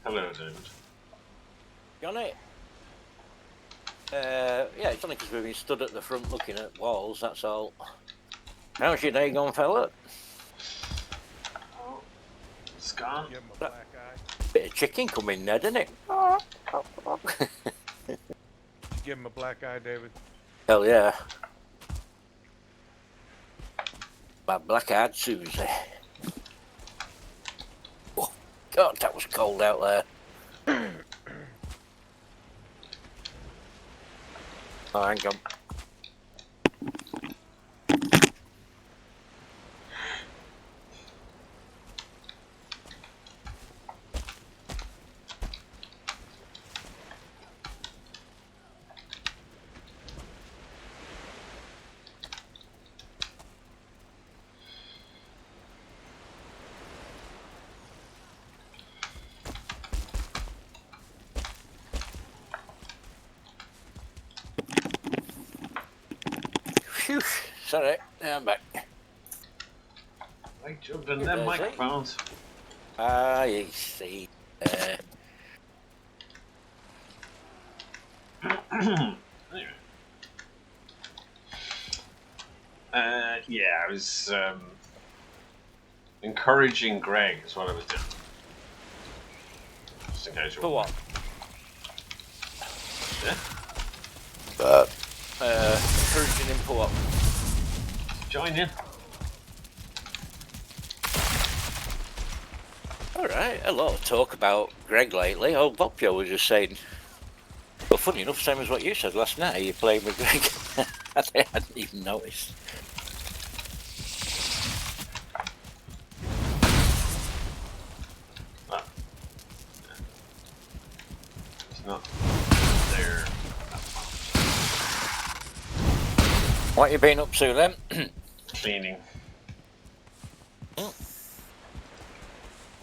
Hello, David. Johnny? Yeah, it's only because we've been stood at the front looking at walls, that's all. How's your day gone, fella? Oh, it's gone. Give him a black eye. Bit of chicken coming there, didn't it? Give him a black eye, David. Hell yeah. My black-eyed Susie. Oh, God, that was cold out there. Oh, hang on. Phew, sorry, now I'm back. I jumped in them microphones. Ah, you see. Anyway. Yeah, I was encouraging Greg is what I was doing. Just in case you For what? Yeah. Encouraging him for what? Join in. Alright, a lot of talk about Greg lately. Old Bobjo was just saying, well, funny enough, same as what you said last night, you're playing with Greg. I hadn't even noticed. Oh. It's not there. What you been up to then? Cleaning. Oh.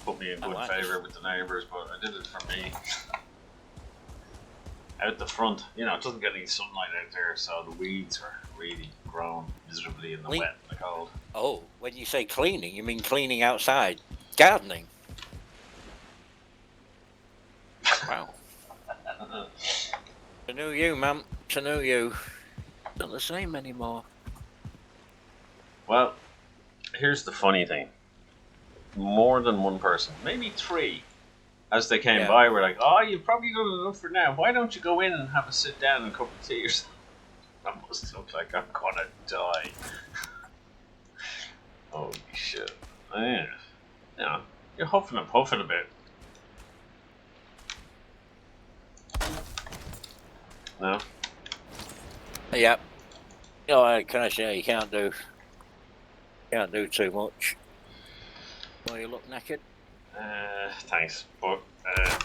Put me in good like favour with the neighbours, but I did it for me. Out the front, you know, it doesn't get any sunlight out there, so the weeds are really grown miserably in the wet and the cold. Oh, when you say cleaning, you mean cleaning outside? Gardening? Wow. To know you, man. To know you. Not the same anymore. Well, here's the funny thing. More than one person, maybe three, as they came by, were like, "Oh, you've probably got enough for now. Why don't you go in and have a sit down and a cup of tea or something?" That must look like I'm gonna die. Holy shit. Yeah. Yeah. You're huffing and puffing a bit. No? Yeah. Oh, can I say you can't do too much. Well, you look naked. Thanks. But,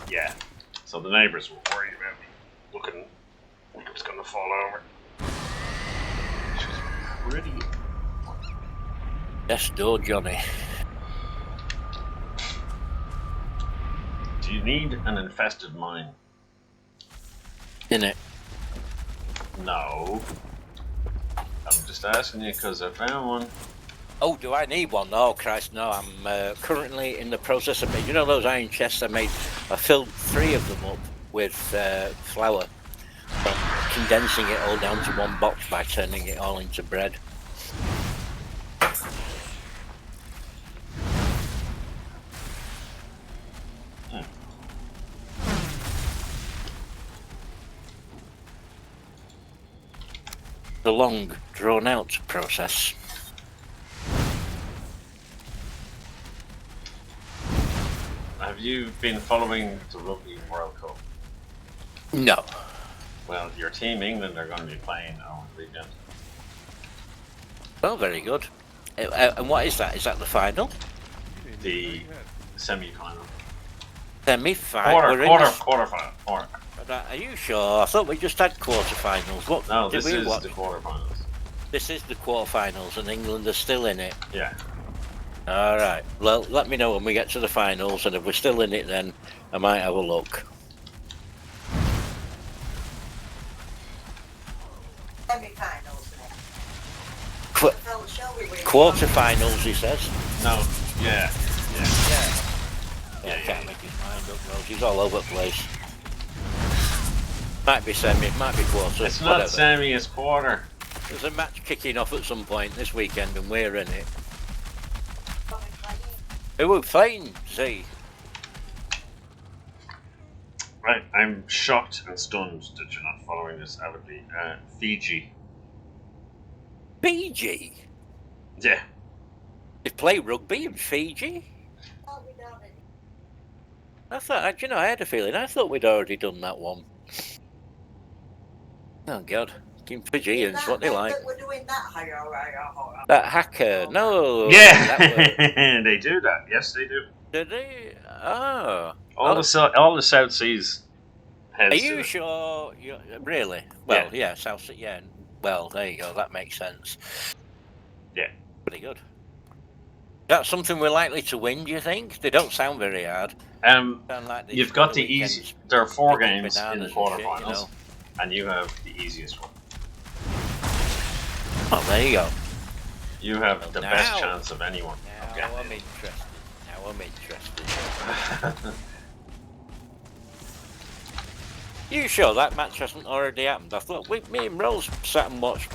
yeah. So the neighbours were worried about me looking like I was gonna fall over. She's pretty. Yes, door, Johnny. Do you need an infested mine? In it. No. I'm just asking you because I found one. Oh, do I need one? Oh, Christ, no. I'm currently in the process of making, you know those iron chests I made? I filled 3 of them up with flour. I'm condensing it all down to one box by turning it all into bread. The long, drawn-out process. Have you been following the Rugby World Cup? No. Well, your team England are going to be playing over the weekend. Oh, very good. And what is that? Is that the final? The semi-final. Semi-final? Quarter-final. Are you sure? I thought we just had quarter-finals. What? No, did this we is watch? the quarter-finals. This is the quarter-finals and England are still in it. Yeah. Alright, well, let me know when we get to the finals, and if we're still in it then, I might have a look. Semi-finals. Quarter-finals, he says. No, yeah. Yeah, I Yeah, can't yeah. make his mind up, Rose. He's all over the place. Might be semi, might be quarter. It's not whatever. semi, it's quarter. There's a match kicking off at some point this weekend, and we're in it. Who are we playing, Z? Right, I'm shocked and stunned that you're not following this avidly. Fiji. Fiji? Yeah. They play rugby in Fiji? I thought, I had a feeling. I thought we'd already done that one. Oh, God. Team Fijians, what they like. We're doing that higher. That hacker, no. Yeah, That they do that. Yes, they do. did they? Oh. All the South Seas heads Are to you it. sure? Really? Well, yeah, South Sea, yeah. Well, there you go. That makes sense. Yeah. Pretty good. That's something we're likely to win, do you think? They don't sound very hard. Um, Sound like they you've spent got the the weekend easy. There are 4 picking games in the bananas and quarterfinals, shit, you know. and you have the easiest one. Oh, there you go. You have the Now- best chance of anyone. of Now getting I'm in. interested. Now I'm interested. You sure that match hasn't already happened? I thought me and Rose sat and watched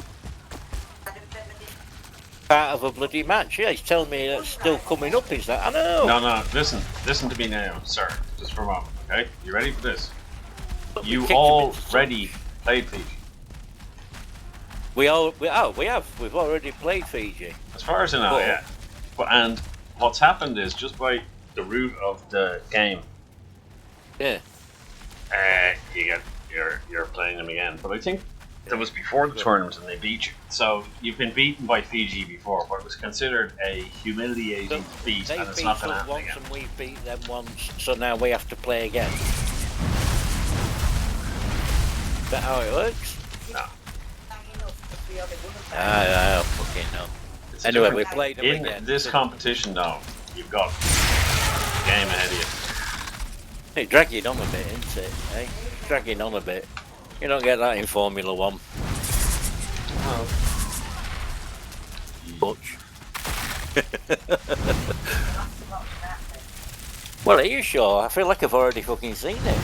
part of a bloody match. Yeah, he's telling me that's still coming up, is that? I know. No, listen to me now, sir. Just for a moment, okay? You ready for this? But we You kicked him into already some- played Fiji. we have. We've already played Fiji. As far as I know, But- yeah. And what's happened is just by the route of the game, Yeah. you're playing them again. But I think that was before the tournament and they beat you. So you've been beaten by Fiji before, but it was considered a humiliating defeat, They and it's beat not going to us happen once again. and we beat them once, so now we have to play again. Is that how it works? No. I fucking know. It's a Anyway, we different- played them in again. this competition, though, you've got the game ahead of you. It's dragging on a bit, isn't it? Eh? Dragging on a bit. You don't get that in Formula One. Butch. Well, are you sure? I feel like I've already fucking seen it.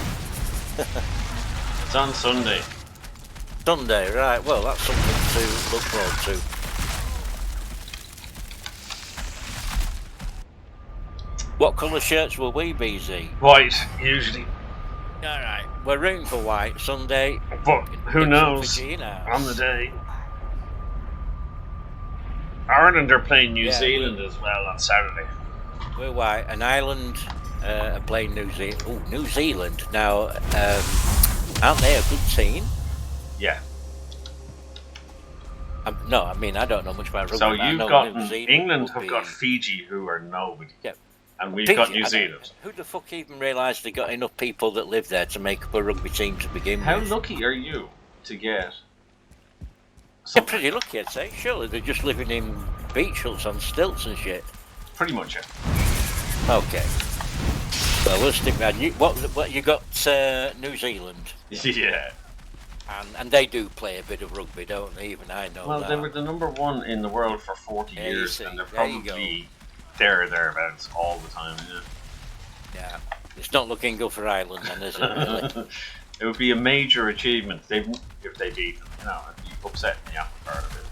It's on Sunday. Sunday, right. Well, that's something to look forward to. What colour shirts will we be, Z? White, usually. Alright, we're rooting for white Sunday. But who Get some knows Fijiana. on the day. Ireland are playing New Yeah, Zealand as well on Saturday. We're white, and Ireland are playing New Zealand. Oh, New Zealand. Now, aren't they a good team? Yeah. No, I mean, I don't know much about rugby. So but I you've know got New Zealand England will have be- got Fiji, who are nobody. Yeah. And we've Fiji, got New I don't- Zealand. Who the fuck even realised they got enough people that live there to make up a rugby team to begin How with? lucky are you to get They're pretty lucky, I'd say. Surely they're just living in beach huts on stilts and shit. pretty much it? Okay. Well, we'll stick that. What you got? New Zealand, Yeah. and they do play a bit of rugby, don't they? Even I know Well, that. they were the number one in the world for 40 Yeah, you years, see. and they're There you probably there or thereabouts all the time. Yeah, it's not looking good for Ireland, then, is it? Really? It would be a major achievement if they beat them. You know, it'd be upsetting the apple cart a bit.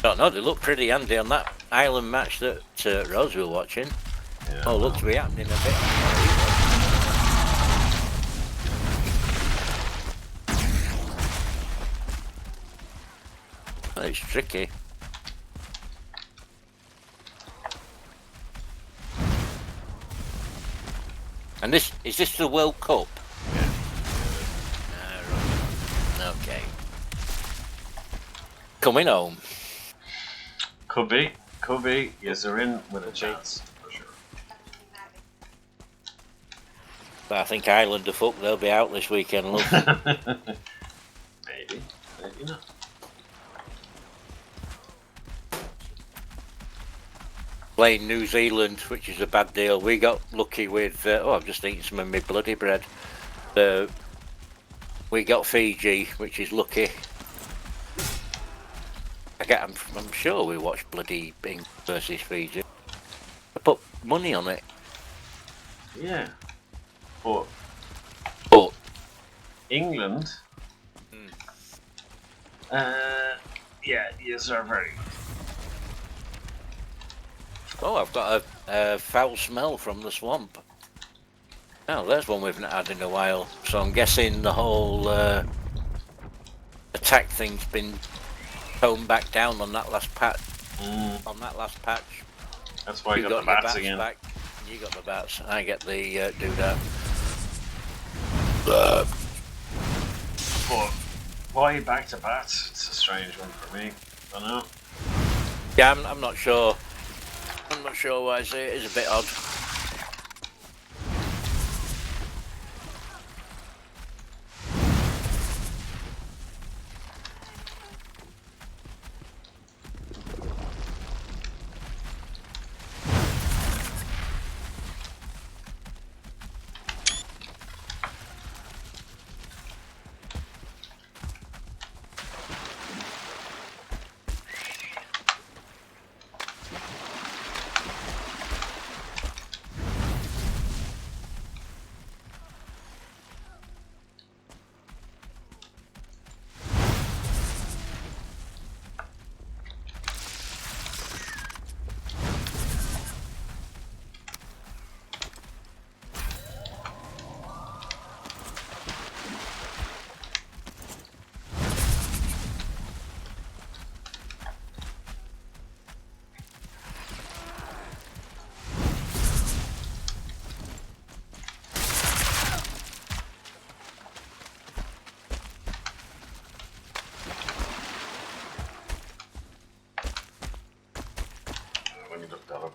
Don't know. They look pretty handy on that Ireland match that Rose were watching. Yeah. Oh, look to be happening a bit. Well, it's tricky. And is this the World Cup? Yeah. Right. Okay. Coming home. Could be. Yes, they're in with a chance for sure. But I think Ireland are fucked. They'll be out this weekend. Look. Maybe not. Playing New Zealand, which is a bad deal. We got lucky with. I've just eaten some of my bloody bread. We got Fiji, which is lucky. I'm sure we watched bloody England versus Fiji. I put money on it. Yeah. But But England, Hmm. yeah, yes, are very good. oh, I've got a foul smell from the swamp. Oh, there's one we've not had in a while. So I'm guessing the whole attack thing's been toned back down on that last patch. On that last patch, That's why I you got the your bats again. back. You got the bats. I get the doodah. But why back to bats? It's a strange one for me. I don't know. Yeah, I'm not sure. I'm not sure why it is a bit odd. Let me look that up.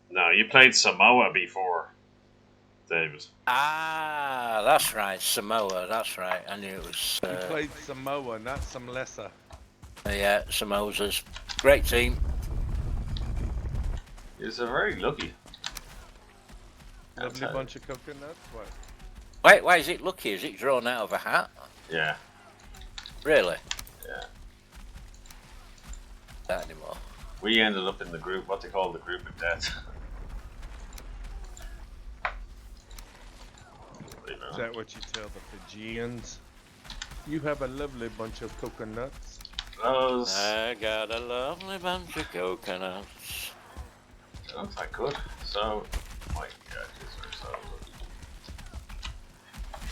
No, you played Samoa before, David. Ah, that's right, Samoa. That's right. I knew it was. You played Samoa, not some lesser. Yeah, Samoa's great team. It's a very lucky. Lovely bunch of coconuts. What? Wait, why is it lucky? Is it drawn out of a hat? Yeah. Really? Yeah. Not anymore. We ended up in the group, what they call the group of death. Is that what you tell the Fijians? You have a lovely bunch of coconuts. Those. I got a lovely bunch of coconuts. If I could. So, my gadgets are so lucky.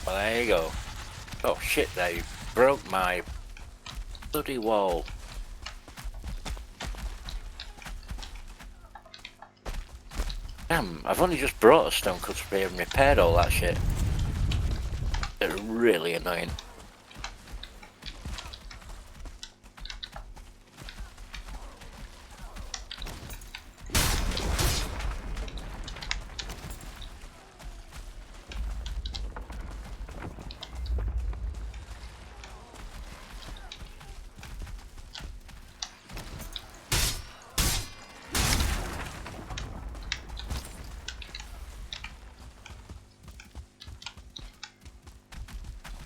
Well, there you go. Oh shit, they broke my bloody wall. Damn, I've only just brought a stone cutter here and repaired all that shit. They're really annoying.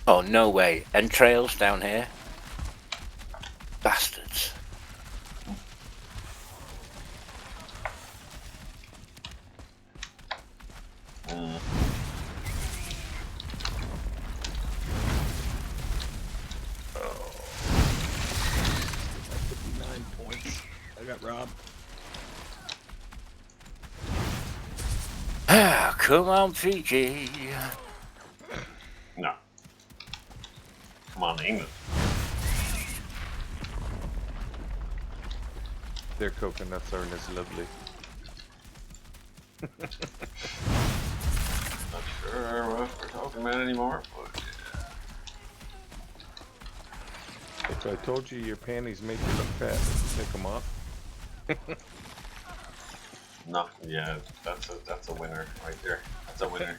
Oh, no way. Entrails down here? Bastards. I got robbed. Ah, come on, Fiji. No. Come on, England. Their coconuts aren't as lovely. Not sure what we're talking about anymore, but yeah. So I told you your panties make you look fat. Take them off. No, yeah, that's a winner right there. That's a winner.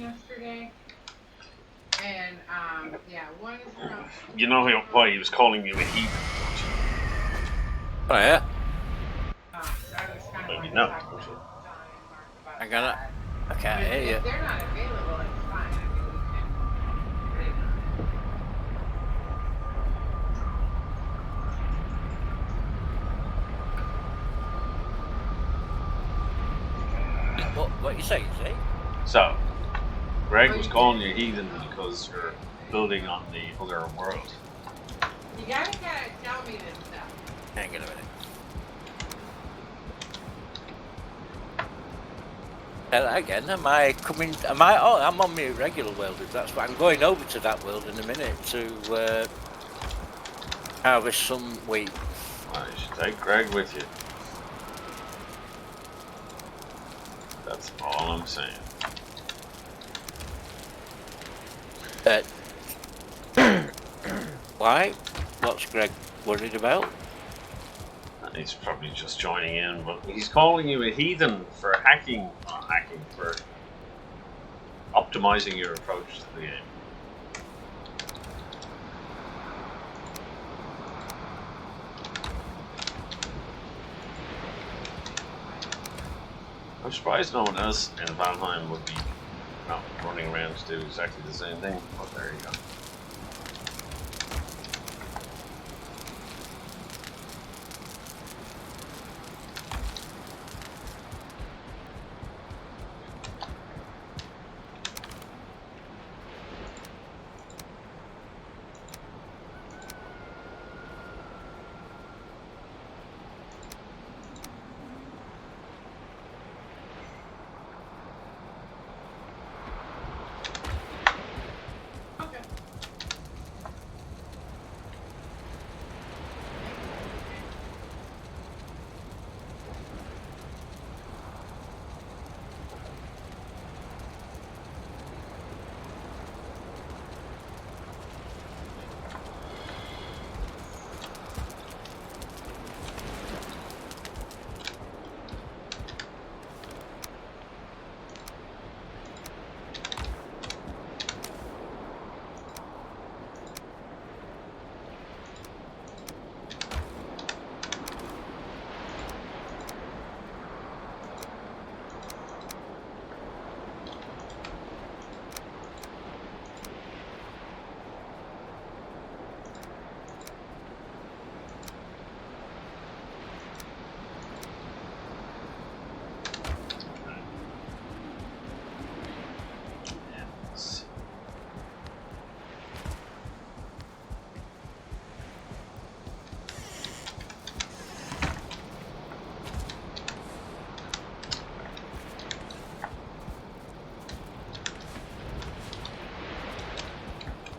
yesterday. And yeah, one is from. You know why he was calling you a heathen, don't you? Oh yeah. So I was kind of Maybe wanting to not, talk to don't you? John and Mark about I got it. that. I can't But hear you. if they're not available, it's fine. I mean, we can wait on What you saying, Zeke? So, Greg Well, was you calling did. you heathen because you're building on the other world. it. You gotta kind of tell me this stuff. Hang on a minute. Again, am I coming? Am I? Oh, I'm on my regular world. If that's what I'm going over to that world in a minute to harvest some wheat. Well, you should take Greg with you. That's all I'm saying. Why? What's Greg worried about? He's probably just joining in, but he's calling you a heathen for hacking, for optimizing your approach to the game. I'm surprised no one else in Valheim would be running around to do exactly the same thing, but there you go. Okay.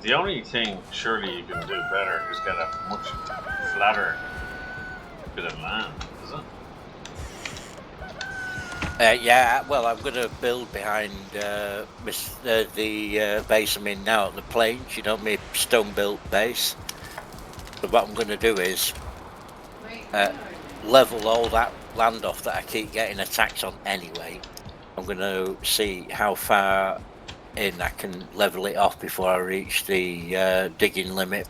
The only thing surely you can do better is get a much flatter bit of land, is it? Yeah, well, I'm going to build behind the base I'm in now, the plains, you know, my stone-built base. So what I'm going to do is level all that land off that I keep getting attacks on anyway. I'm going to see how far in I can level it off before I reach the digging limit.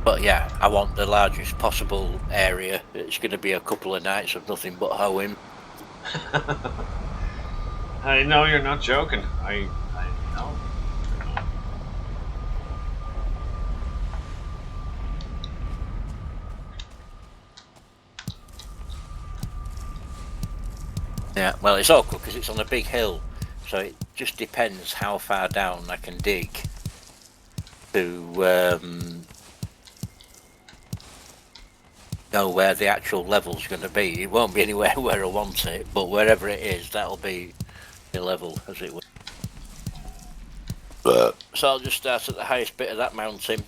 But yeah, I want the largest possible area. It's going to be a couple of nights of nothing but hoeing. I know you're not joking. I know. Yeah, well, it's awkward because it's on a big hill, so it just depends how far down I can dig to know where the actual level's going to be. It won't be anywhere where I want it, but wherever it is, that'll be the level, as it were. So I'll just start at the highest bit of that mountain,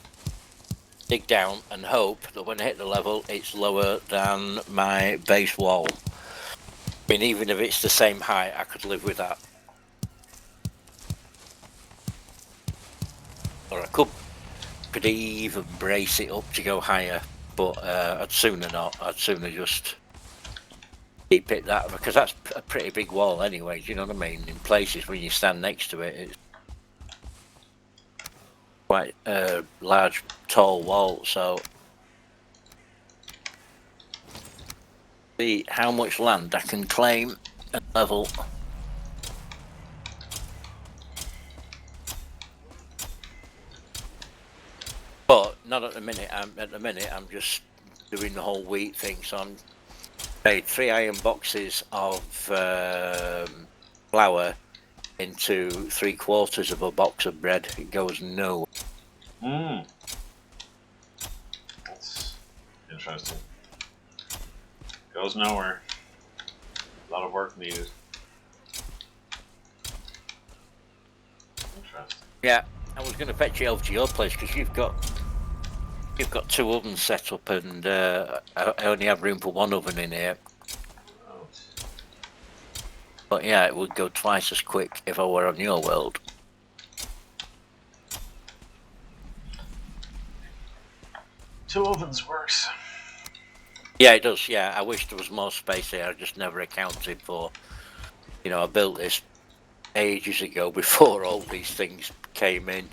dig down, and hope that when I hit the level, it's lower than my base wall. I mean, even if it's the same height, I could live with that. Or I could even brace it up to go higher. But I'd sooner not. I'd sooner just keep it that, because that's a pretty big wall anyway. Do you know what I mean? In places when you stand next to it, it's quite a large, tall wall. So see how much land I can claim and level. But not at the minute. I'm just doing the whole wheat thing. So I'm made 3 iron boxes of flour into 3/4 of a box of bread. It goes no. That's interesting. Goes nowhere. A lot of work needed. Interesting. Yeah, I was going to fetch you over to your place because you've got 2 ovens set up, and I only have room for 1 oven in here. Oh. But yeah, it would go twice as quick if I were on your world. Two ovens works. Yeah, it does. Yeah, I wish there was more space here. I just never accounted for. You know, I built this ages ago before all these things came in.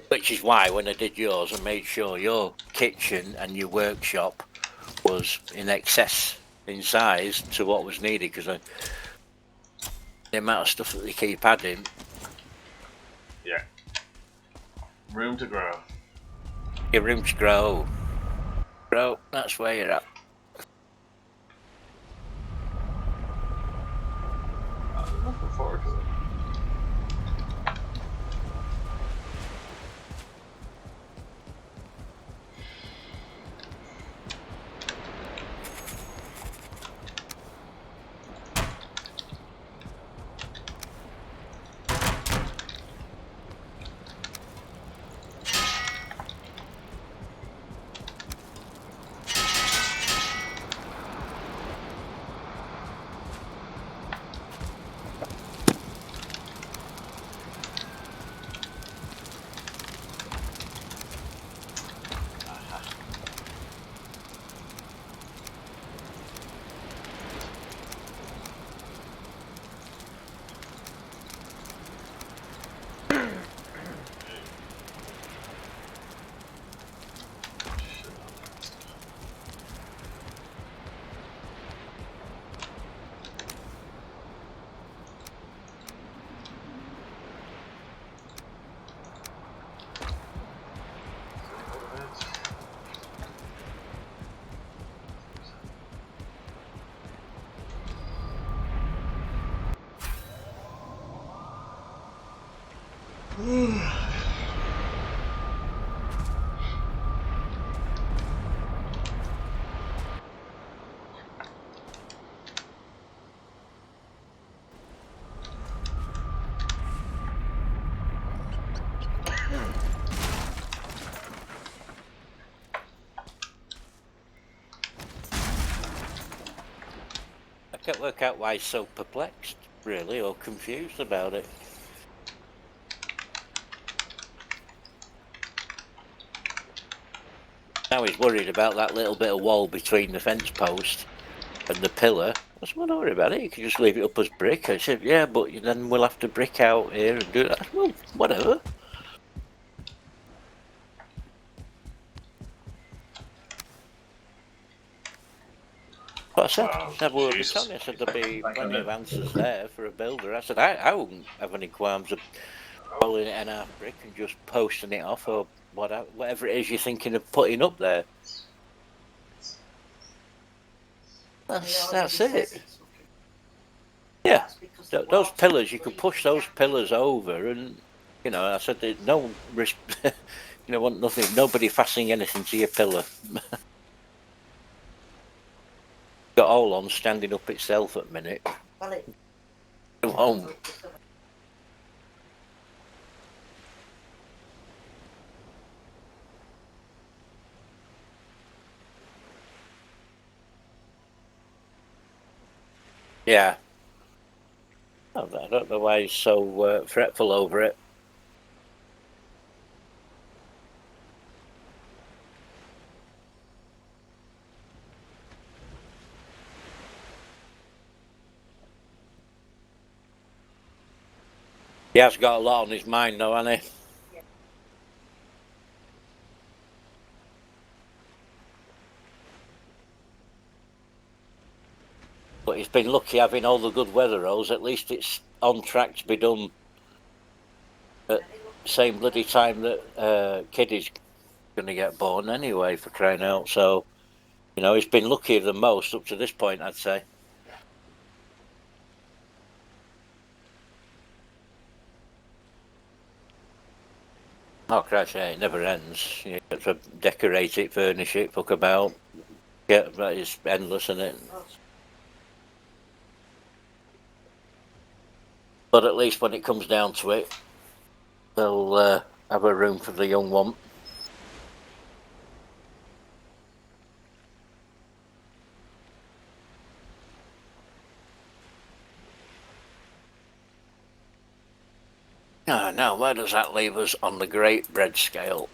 Which is why when I did yours, I made sure your kitchen and your workshop was in excess in size to what was needed, because the amount of stuff that they keep adding. Yeah. Room to grow. Your room to grow. Grow, that's where you're at. I'm looking forward to it. I can't work out why he's so perplexed, really, or confused about it. Now he's worried about that little bit of wall between the fence post and the pillar. I said, well, don't worry about it. You can just leave it up as brick. I said, yeah, but then we'll have to brick out here and do that. I said, well, whatever. But I said, have a word with Tony. I said, there'll be plenty of answers there for a builder. I said, I wouldn't have any qualms of rolling it in half brick and just posting it off, or whatever it is you're thinking of putting up there. That's it. Yeah, those pillars, you can push those pillars over, and you know, I said there's no risk. You know, want nothing, nobody fastening anything to your pillar. Got all on standing up itself at the minute. Go home. Yeah. I don't know why he's so fretful over it. He has got a lot on his mind, though, hasn't he? But he's been lucky having all the good weather rows. At least it's on track to be done at the same bloody time that kid is going to get born anyway, for crying out. So, you know, he's been luckier than most up to this point, I'd say. Oh, Christ, yeah, it never ends. You have to decorate it, furnish it, fuck about. Yeah, that is endless, isn't it? But at least when it comes down to it, they'll have a room for the young one. Now, where does that leave us on the Great Bread Scale?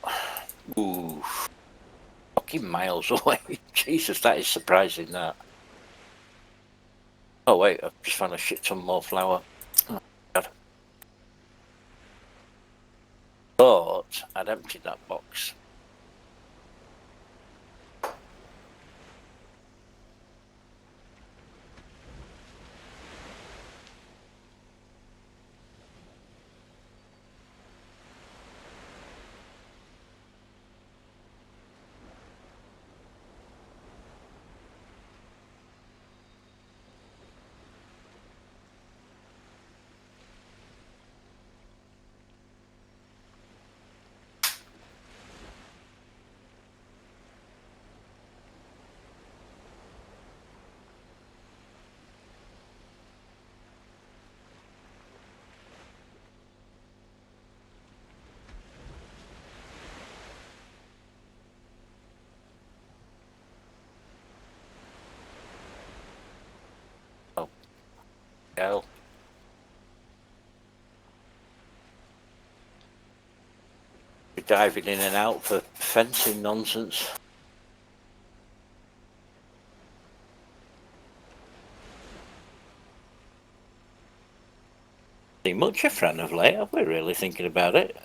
Ooh, fucking miles away. Jesus, that is surprising, that. Oh, wait, I've just found a shit ton more flour. Oh, God. But I'd emptied that box. Oh, hell. You're diving in and out for fencing nonsense. Not much of Fran of late, have we, really, thinking about it?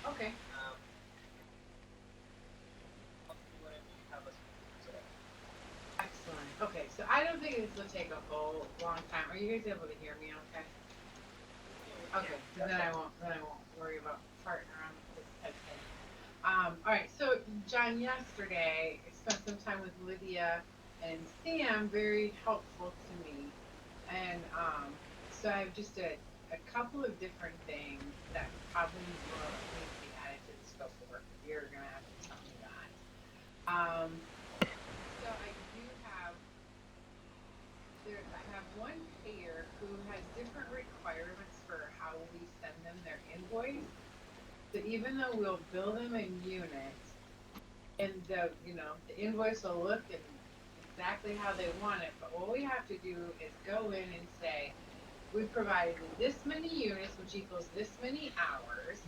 Okay. Excellent. Okay, so I don't think this will take a whole long time. Are you guys able to hear me okay? Okay, so then I won't worry about farting around with this headset. All right, so John, yesterday I spent some time with Lydia and Sam, very helpful to me. And so I have just a couple of different things that probably will need to be added to the scope of work. You're gonna have to tell me that. So I do have I have one payer who has different requirements for how we send them their invoice. So even though we'll bill them in units, and the invoice will look exactly how they want it, but what we have to do is go in and say, we provided this many units, which equals this many hours,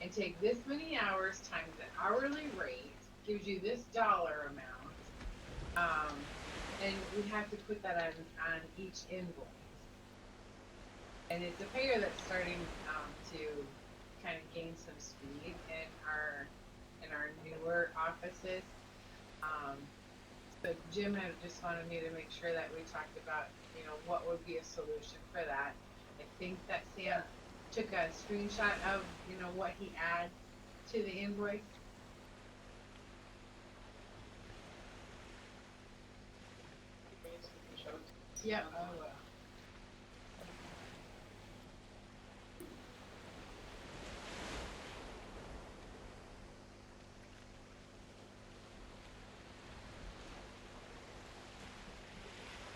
and take this many hours times the hourly rate, gives you this dollar amount, and we have to put that on each invoice. And it's a payer that's starting to kind of gain some speed in our newer offices. So Jim had just wanted me to make sure that we talked about, what would be a solution for that. I think that Sam took a screenshot of, what he adds to the invoice. Yeah, I will.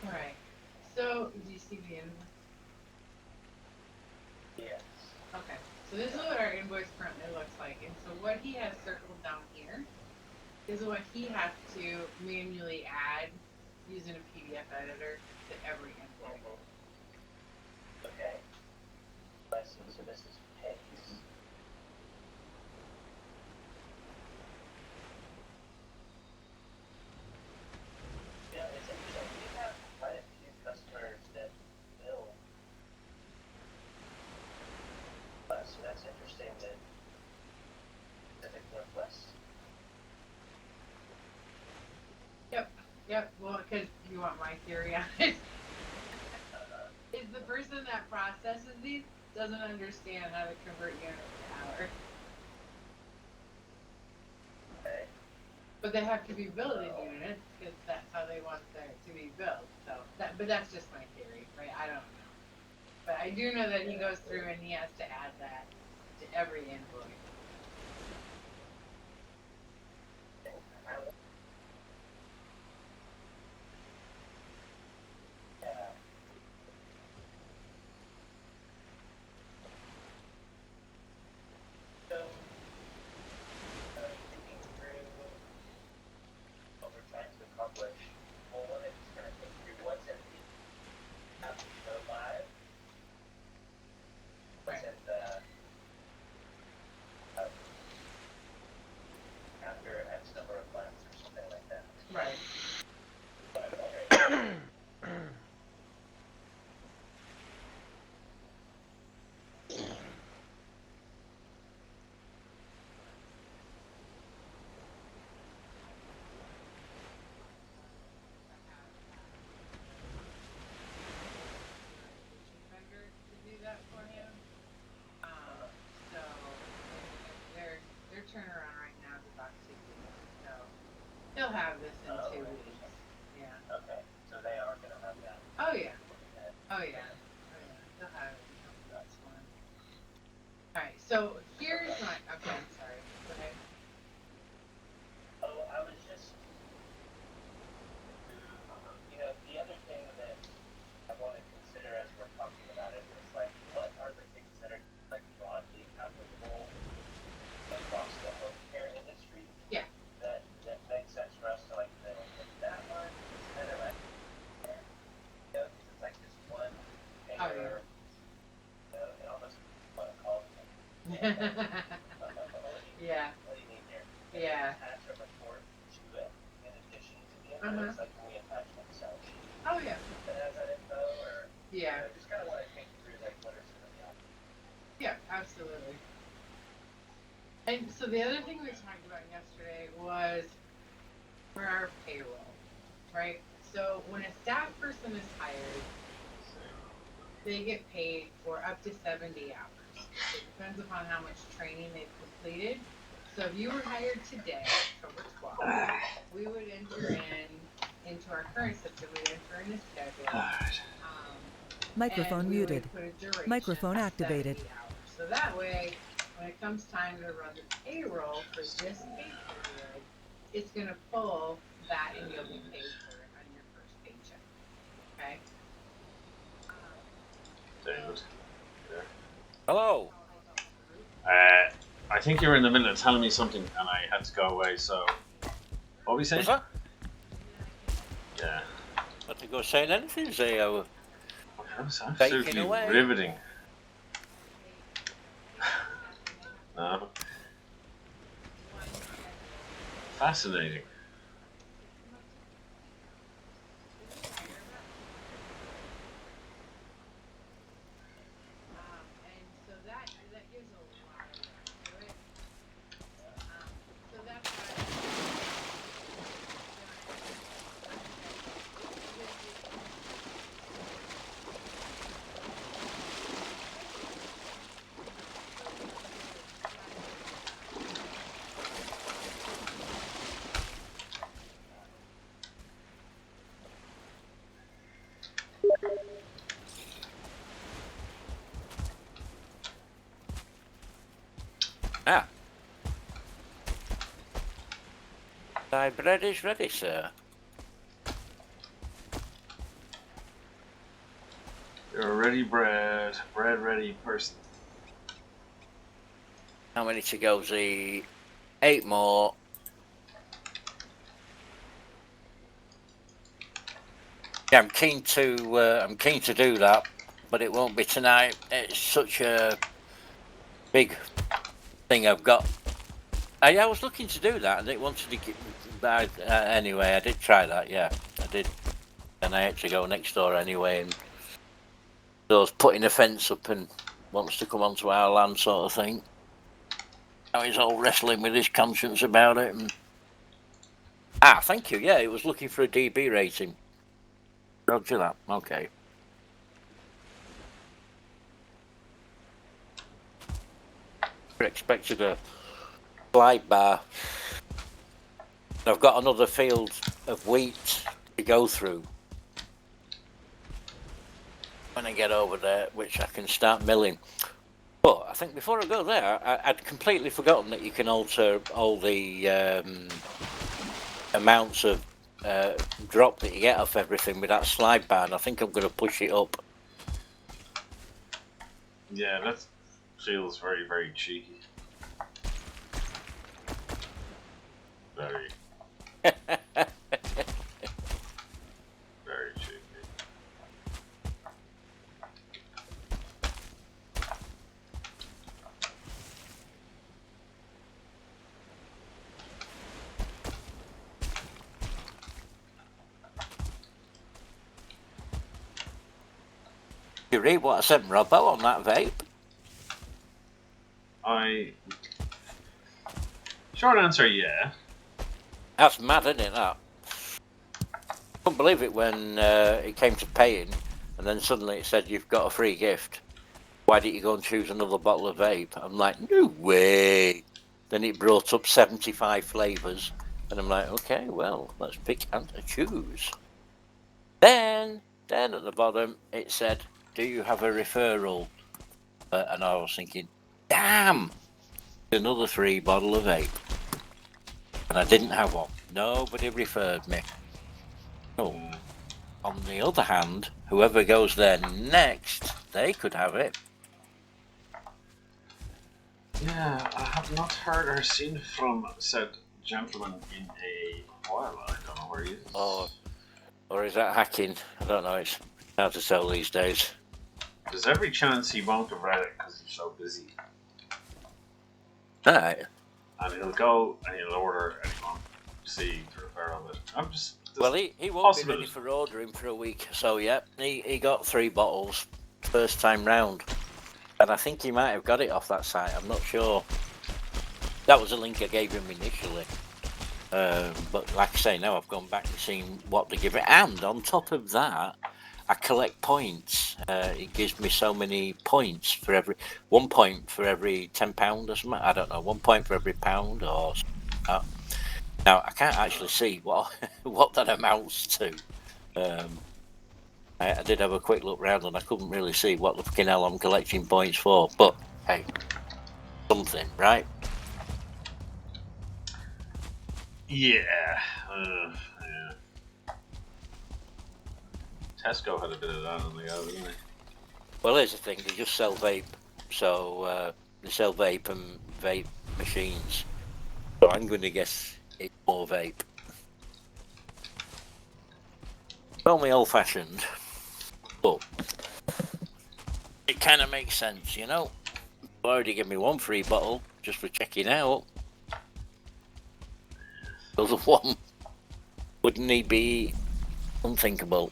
All right. So, do you see the invoice? Yes. Okay. So this is what our invoice currently looks like, and so what he has circled down here is what he has to manually add using a PDF editor to every invoice. Okay. I see. So this is pays. Yeah, it's interesting. We have quite a few customers that bill us, so that's interesting that Pacific Northwest. Yep. Well, because you want my theory on it. Is the person that processes these doesn't understand how to convert units to hours. Okay. But they have to be billed in units because that's how they want it to be billed. But that's just my theory, right? I don't know. But I do know that he goes through and he has to add that to every invoice. Yeah. So, thinking through what we're trying to accomplish, well, one is kind of think through what's in the after go live, what's in the after X number of months or something like that. Right. But, okay. Vendor to do that for him. So their turnaround right now is about 2 weeks. So he'll have this in 2 weeks. Yeah. Okay, so they are going to have that. Oh yeah. Okay. Oh yeah. They'll have it in this one. All right. So here's my. Okay. I'm sorry. Go ahead. Oh, I was just, the other thing that I want to consider as we're talking about it is like, what are the things that are like broadly applicable across the home care industry? Yeah. That makes sense for us to like build with that one instead of like, because it's like this one thing Oh, yeah. where, it almost what I call it. Yeah. What do you need here? Yeah. Attach a report to it in addition to the Uh-huh. invoice, like when we attach an Excel sheet Oh yeah. that has that info, or Yeah. just kind of want to think through like what are some of the options. Yeah. Absolutely. And so the other thing we talked about yesterday was for our payroll, right? So when a staff person is hired, they get paid for up to 70 hours. It depends upon how much training they've completed. So if you were hired today, October 12th, we would enter into our current system, we'd enter in a schedule. Microphone and we would muted. put a duration Microphone of activated. 70 hours. So that way, when it comes time to run the payroll for this pay period, it's going to pull that and you'll be paid for it on your first paycheck. Okay? David. Hello. I think you were in the middle of telling me something and I had to go away, so. What were we saying? Was that? Yeah. Not to go saying anything, Z0. That was Taking absolutely away. riveting. No. Fascinating. And so that gives a lot of depth to it. So that's Ah. Thy bread is ready, sir. You're a ready bread ready person. How many to go, Z? 8 more. Yeah, I'm keen to do that, but it won't be tonight. It's such a big thing I've got. I was looking to do that, and it wanted to get. Anyway, I did try that. Yeah, I did, and I had to go next door anyway. And so I was putting a fence up and wants to come onto our land, sort of thing. Now he's all wrestling with his conscience about it. And thank you. Yeah, it was looking for a DB rating. Roger that. Okay. I expected a slide bar. I've got another field of wheat to go through when I get over there, which I can start milling. But I think before I go there, I'd completely forgotten that you can alter all the amounts of drop that you get off everything with that slide bar, and I think I'm going to push it up. Yeah, that feels very, very cheeky. Very. Very cheeky. You read what I sent Robbo on that vape? Short answer, yeah. That's mad, isn't it, that? I couldn't believe it when it came to paying, and then suddenly it said, you've got a free gift. Why didn't you go and choose another bottle of vape? I'm like, no way. Then it brought up 75 flavours, and I'm like, okay, well, let's pick and choose. Then at the bottom, it said, do you have a referral? And I was thinking, damn, another free bottle of vape. And I didn't have one. Nobody referred me. Oh. On the other hand, whoever goes there next, they could have it. Yeah, I have not heard or seen from said gentleman in a while. I don't know where he is. Or is that hacking? I don't know. It's hard to tell these days. There's every chance he won't have read it because he's so busy. Right. And he'll go and he'll order and he won't see the referral of it. I'm just. Well, he won't be ready for ordering for a week. So, yeah, he got 3 bottles first time round. And I think he might have got it off that site. I'm not sure. That was a link I gave him initially. But like I say, now I've gone back and seen what they give it. And on top of that, I collect points. It gives me so many points for every 1 point for every £10 or something. I don't know, 1 point for every pound or something like that. Now I can't actually see what what that amounts to. I did have a quick look round and I couldn't really see what the fucking hell I'm collecting points for. But hey, something, right? Yeah. Yeah. Tesco had a bit of that on the go, didn't they? Well, here's the thing: they just sell vape, so they sell vape and vape machines. So I'm going to guess it's more vape. Only old-fashioned, but it kind of makes sense, you know. They already give me one free bottle just for checking out. The other one wouldn't he be unthinkable?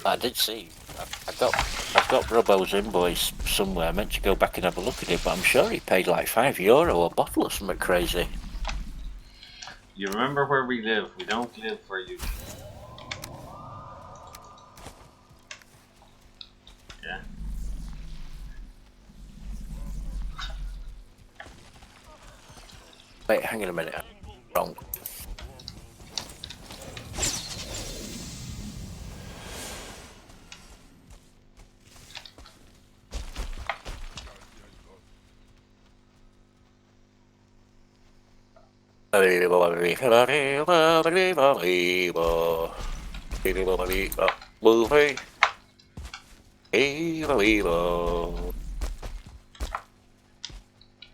I did see. I've got Robbo's invoice somewhere. I meant to go back and have a look at it, but I'm sure he paid like €5 a bottle or something crazy. You remember where we live. We don't live where you live. Yeah. Wait, hang on a minute. Wrong.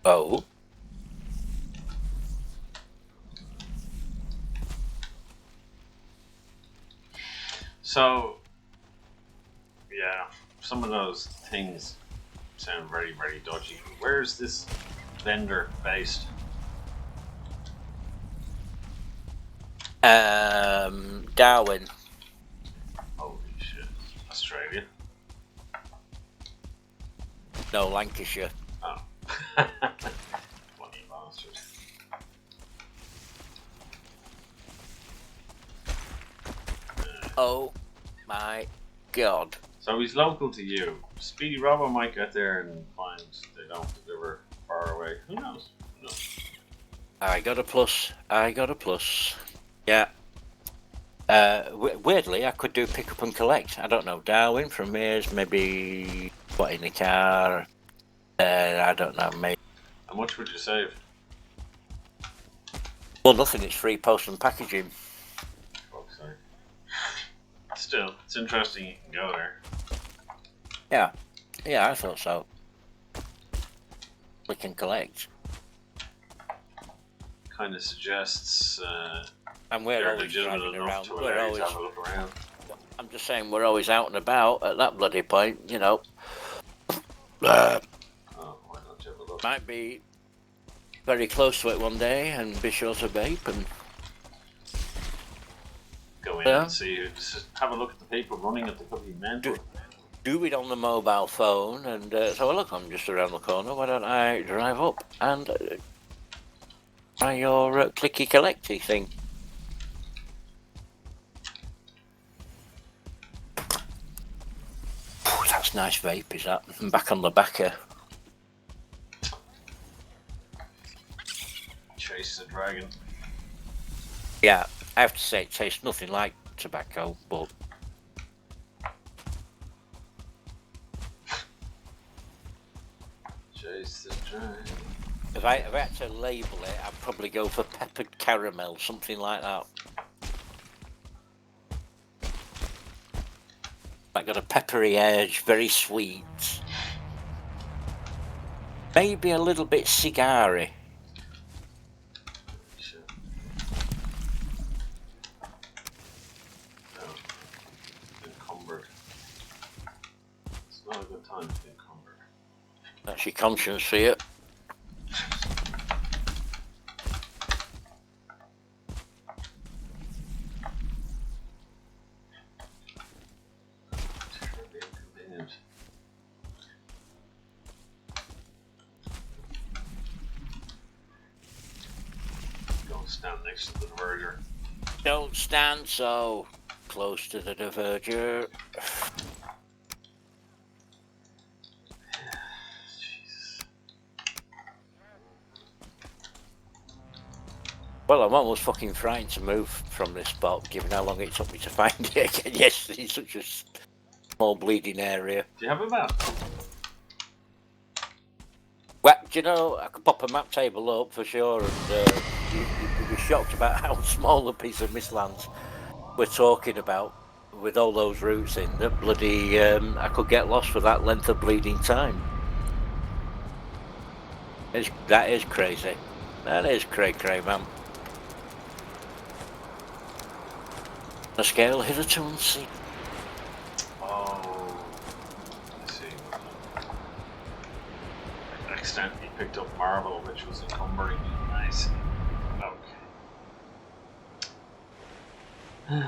Oh. So, yeah, some of those things sound very, very dodgy. Where's this vendor based? Darwin. Holy shit. Australia? No, Lancashire. Oh. Funny bastard. Oh my god. So he's local to you. Speedy Robbo might get there and find they don't deliver far away. Who knows? Who knows? I got a plus. Yeah. Weirdly, I could do pick up and collect. I don't know. Darwin from here's maybe what in the car. I don't know. Maybe. How much would you save? Well, nothing. It's free post and packaging. Fuck's sake. Still, it's interesting you can go there. Yeah, I thought so. We can collect. Kind of suggests And we're they're always legitimate driving enough around. to We're allow you always. to have a look around. I'm just saying we're always out and about at that bloody point. You know. Oh, why not you have a look? Might be very close to it one day and be sure to vape and. Go in Yeah. and see. Just have a look at the people running at the bloody mental. Do it on the mobile phone and so look, I'm just around the corner. Why don't I drive up and try your clicky collecty thing? Ooh, that's nice vape, is that? I'm back on the backer. Chase the dragon. Yeah, I have to say it tastes nothing like tobacco, but Chase the dragon. if I had to label it, I'd probably go for peppered caramel, something like that. Like got a peppery edge, very sweet. Maybe a little bit cigar-y. Shit. No. Encumbered. It's not a good time to be encumbered. That's your conscience for you. Terribly inconvenient. Go stand next to the diverger. Don't stand so close to the diverger. Jesus. Well, I'm almost fucking frightened to move from this spot, given how long it took me to find it again yesterday in such a small bleeding area. Do you have a map? Well, do you know, I could pop a map table up for sure, and you'd be shocked about how small a piece of mistlands we're talking about with all those roots in. That bloody, I could get lost for that length of bleeding time. That is crazy. That is cray, man. A scale hitherto unseen. Oh, I see. I accidentally picked up marble, which was encumbering me. Nice. Okay.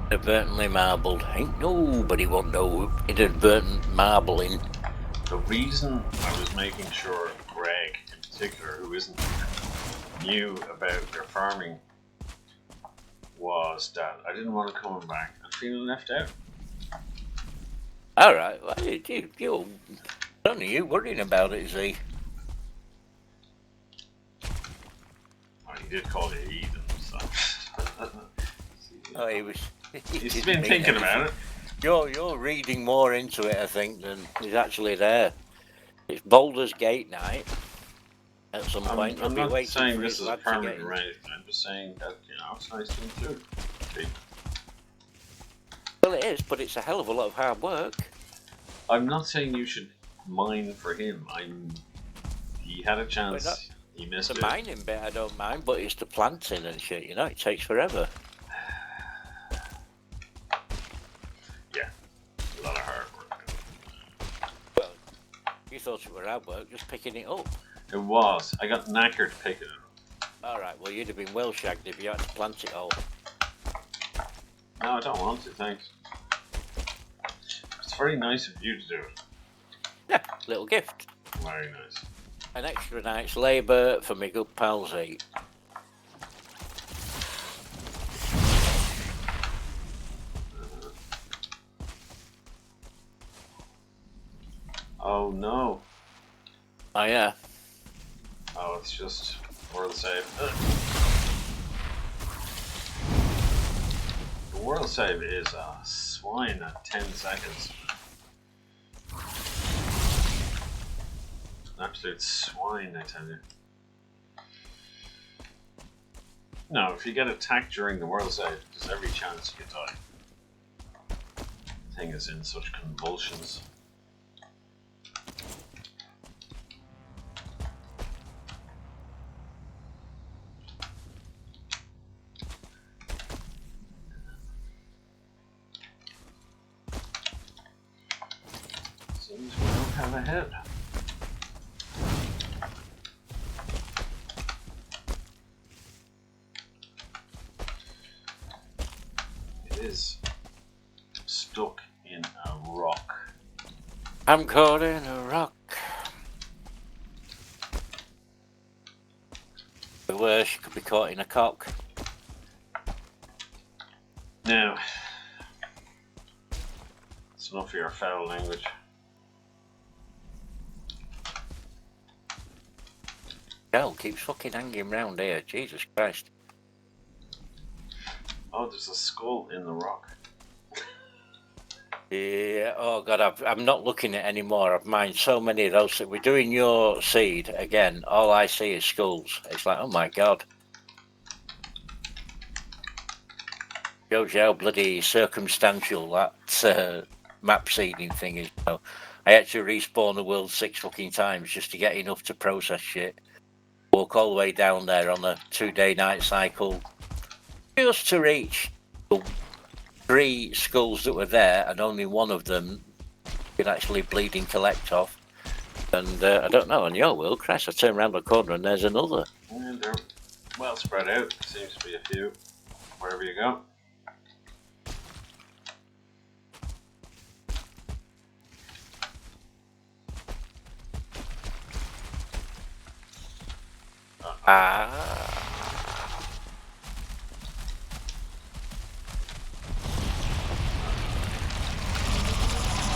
Inadvertently marbled. Ain't nobody want no inadvertent marbling. The reason I was making sure Greg, in particular, who isn't knew about their farming, was that I didn't want to come back and feeling left out. All right, well, you only you worrying about it, Z. Well, he did call you a heathen, so. Oh, he was. He's been thinking about it. You're reading more into it, I think, than is actually there. It's Baldur's Gate night. At some point, I'm you'll be not saying for this his is a lad to permanent get in. right. I'm just saying that, it's nice to include people. Well, it is, but it's a hell of a lot of hard work. I'm not saying you should mine for him. He had a chance. He missed it. The mining bit I don't mind, but it's the planting and shit, it takes forever. Yeah, a lot of hard work. Well, you thought it were hard work, just picking it up. It was. I got knackered picking it up. Alright, well you'd have been well shagged if you had to plant it all. No, I don't want to, thanks. It's very nice of you to do it. Yeah, little gift. Very nice. An extra night's labour for me good pal Z. Oh no. Oh yeah. Oh, it's just world save. The world save is a swine at 10 seconds. An absolute swine, I tell you. No, if you get attacked during the world save, there's every chance you die. The thing is in such convulsions. Seems we don't have a head. It is stuck in a rock. I'm caught in a rock. The worst, you could be caught in a cock. Now, it's enough of your foul language. Hell keeps fucking hanging round here, Jesus Christ. Oh, there's a skull in the rock. Yeah, oh god, I'm not looking at any more. I've mined so many of those. We're doing your seed again. All I see is skulls. It's like, oh my god. Shows you how bloody circumstantial that map seeding thing is. I actually respawn the world 6 fucking times just to get enough to process shit. Walk all the way down there on a 2-day night cycle just to reach the 3 skulls that were there, and only one of them could actually bleed and collect off. And I don't know, on your world, Christ, I turn around the corner and there's another. And they're well spread out. Seems to be a few wherever you go.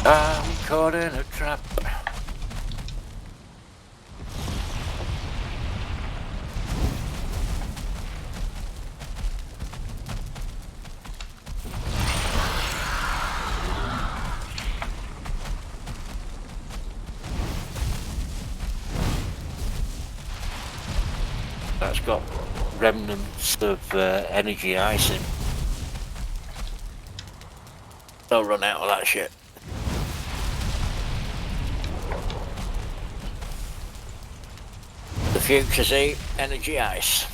I'm caught in a trap. That's got remnants of energy icing. Don't run out of that shit. The future Z, energy ice.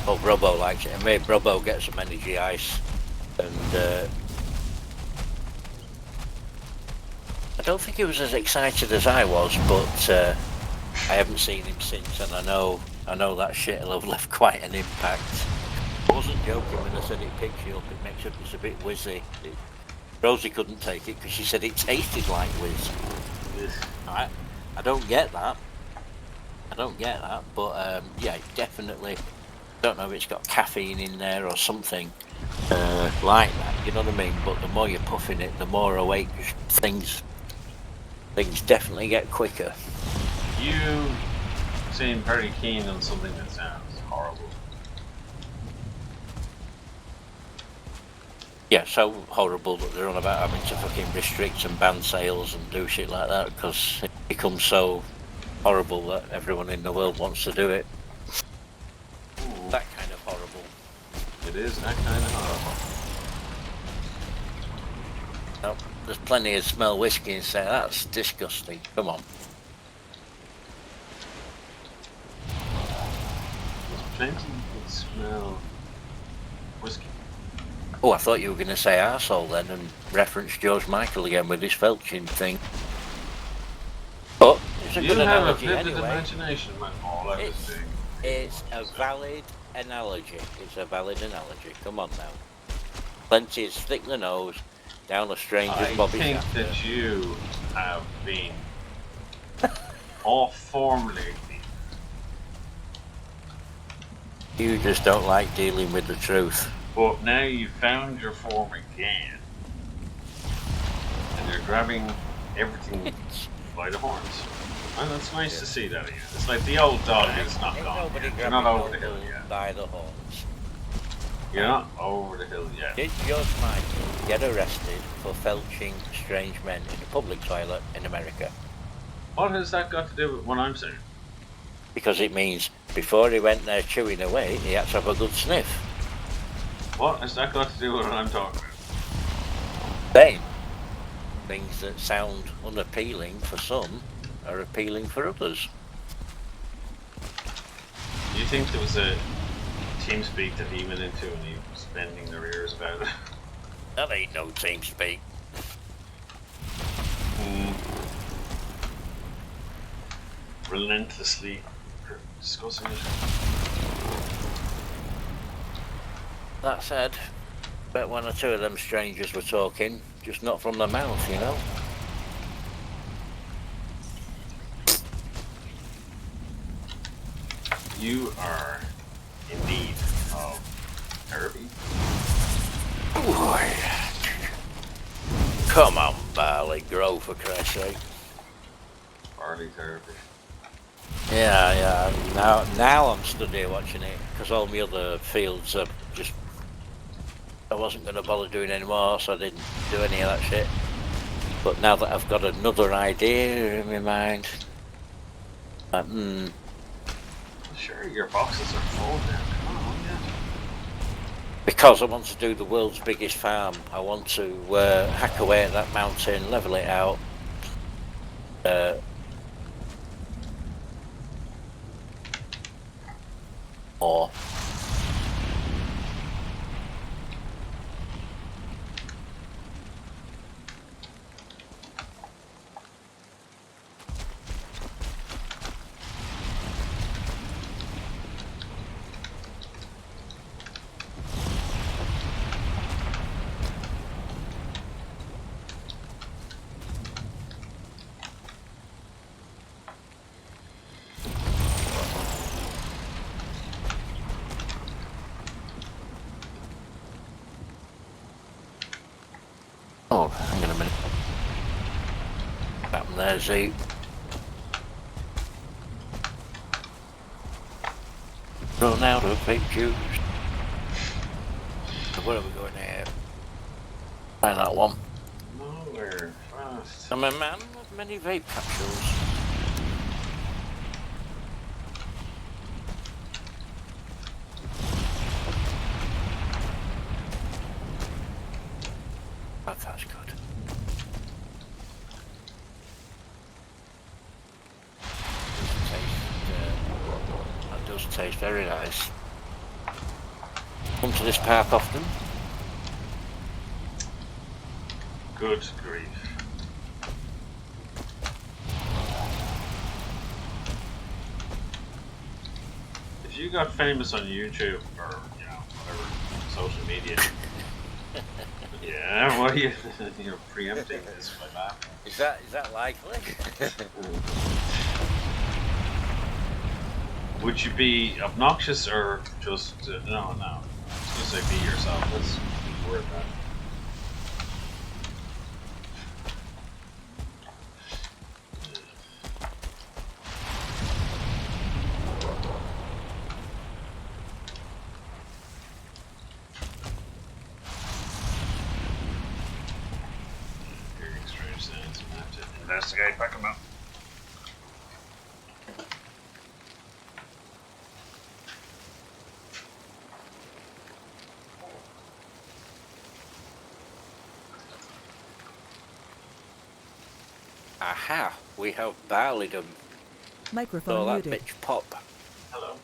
Oh, Brobo likes it. I made Brobo get some energy ice. And I don't think he was as excited as I was, but I haven't seen him since, and I know that shit will have left quite an impact. I wasn't joking when I said it picks you up, it makes it, it's a bit whizzy. Rosie couldn't take it because she said it tasted like whiz. I don't get that. But yeah, definitely. Don't know if it's got caffeine in there or something like that, you know what I mean? But the more you're puffing it, the more awake things definitely get quicker. You seem very keen on something that sounds horrible. Yeah, so horrible that they're on about having to fucking restrict and ban sales and do shit like that because it becomes so horrible that everyone in the world wants to do it. Ooh, That kind of horrible. it is that kind of horrible. No, there's plenty of smell whiskey and say that's disgusting. Come on. There's plenty that smell whiskey. Oh, I thought you were going to say arsehole then and reference George Michael again with his felching thing. But it's a You good have a analogy vivid anyway. imagination, man. All I was saying. It's a valid analogy. It's a valid analogy. Come on now. Plenty of stick the nose down a stranger's I bobby think shaft. that you have been off form lately. You just don't like dealing with the truth. But now you've found your form again. And you're grabbing everything by the horns. And it's nice to see that again. It's like the old dog is not Ain't gone nobody yet. You're grabbing not over the no hill bull yet. by the horns. You're not over the hill yet. Did George Michael get arrested for felching strange men in a public toilet in America? What has that got to do with what I'm saying? Because it means before he went there chewing away, he had to have a good sniff. What has that got to do with what I'm talking about? Same. Things that sound unappealing for some are appealing for others. Do you think there was a team speak that he went into and he was bending their ears about it? That ain't no team speak. Relentlessly discussing it. That said, bet one or two of them strangers were talking, just not from the mouth, you know? You are in need of therapy. Come on, Barley, grow for Christ's sake. Barley therapy. Yeah. Now I'm stood here watching it because all my other fields are just. I wasn't going to bother doing any more, so I didn't do any of that shit. But now that I've got another idea in my mind, Sure, your boxes are full now. Come on, yeah. because I want to do the world's biggest farm, I want to hack away at that mountain, level it out. Or oh, hang on a minute. What happened there, Z? Run out of pictures. So where are we going here? Find that one. Nowhere fast. I'm a man of many vape capsules. lattes, very nice. Come to this park often? Good grief. If you got famous on YouTube or, you know, whatever, social media, yeah, what are you, you're preempting this by laughing. Is that likely? Would you be obnoxious or just, no, I was going to say be yourself, let's word that. Hearing strange sounds, I'm going to have to investigate, back them up. Aha, we have barley done. Microphone So that muted. bitch pop. Hello.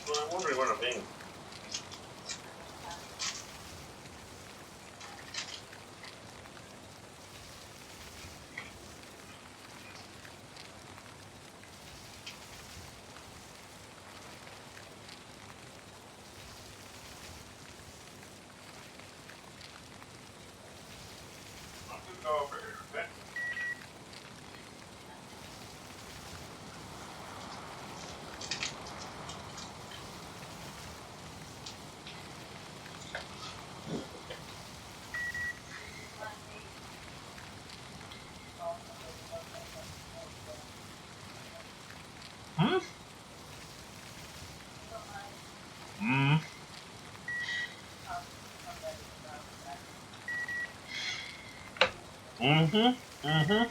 Well, I'm wondering what I've been. I'm gonna go over here a bit. Hmm? Hmm? Mm-hmm. Mm-hmm.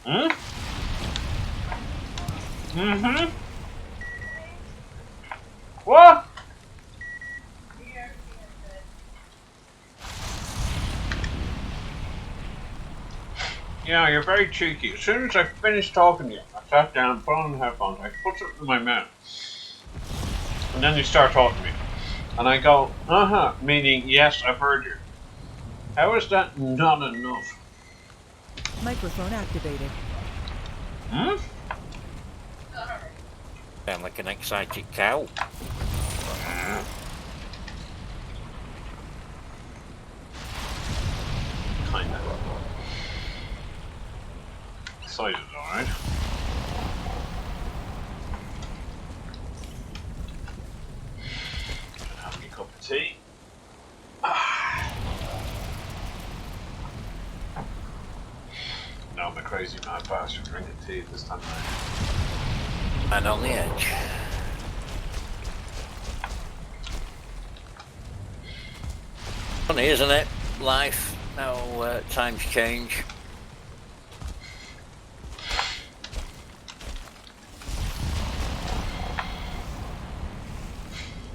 Hmm? Mm-hmm. What? Yeah, you're very cheeky. As soon as I finished talking to you, I sat down, put on the headphones, I put something in my mouth. And then you start talking to me. And I go, meaning, yes, I've heard you. How is that not enough? Microphone activated. Hmm? Sound like an excited cow. Kinda. Excited, alright. Have me a cup of tea. Now I'm a crazy mad bastard drinking tea this time of night. And on the edge. Funny, isn't it? Life, how times change.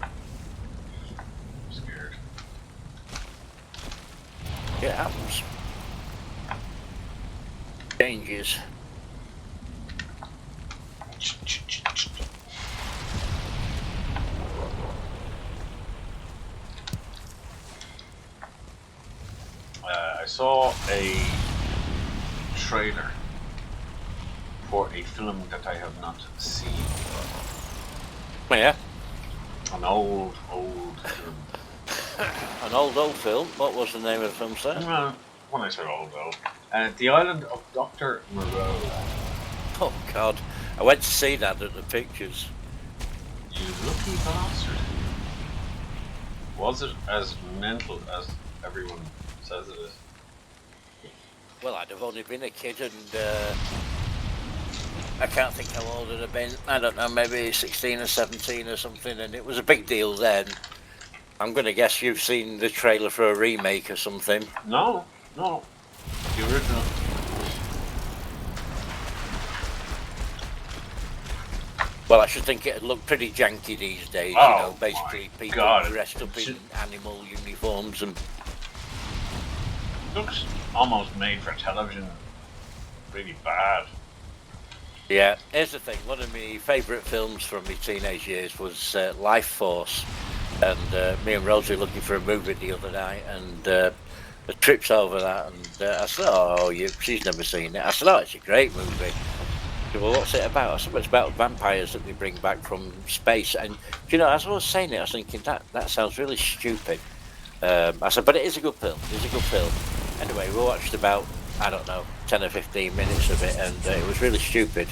I'm scared. It happens. Changes. I saw a trailer for a film that I have not seen. Yeah. An old film. An old film. What was the name of the film, sir? Well, when I say old, The Island of Dr. Moreau. Oh, God. I went to see that at the pictures. You lucky bastard. Was it as mental as everyone says it is? Well, I'd have only been a kid and I can't think how old I'd have been. I don't know, maybe 16 or 17 or something, and it was a big deal then. I'm going to guess you've seen the trailer for a remake or something. No. The original. Well, I should think it'd look pretty janky these days, Oh, you know, basically my people God. dressed up in animal uniforms and... Looks almost made for television. Really bad. Yeah, here's the thing, one of my favourite films from my teenage years was Life Force, and me and Rosie were looking for a movie the other night, and the trips over that, and I said, she's never seen it. I said, it's a great movie. She said, well, what's it about? I said, well, it's about vampires that we bring back from space, and you know, as I was saying it, I was thinking, that sounds really stupid. I said, but it is a good film, Anyway, we watched about, I don't know, 10 or 15 minutes of it, and it was really stupid.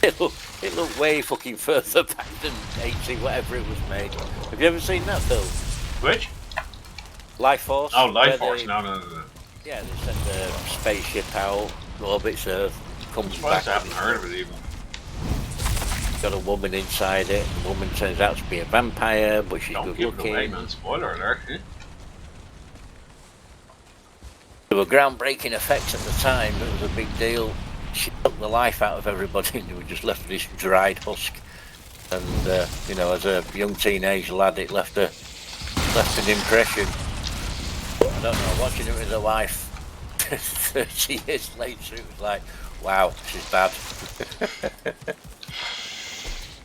It looked way fucking further back than 80, whatever it was made. Have you ever seen that film? Which? Life Force? Oh, Life Force. No. Yeah, they send a spaceship out, orbits Earth, comes back. I haven't heard of it even. Got a woman inside it. The woman turns out to be a vampire, but she's Don't good give it looking. away, man. Spoiler alert. There were groundbreaking effects at the time. It was a big deal. She took the life out of everybody, and they were just left with this dried husk. And you know, as a young teenage lad, it left an impression. I don't know. Watching it with a wife 30 years later, it was like, wow, she's bad.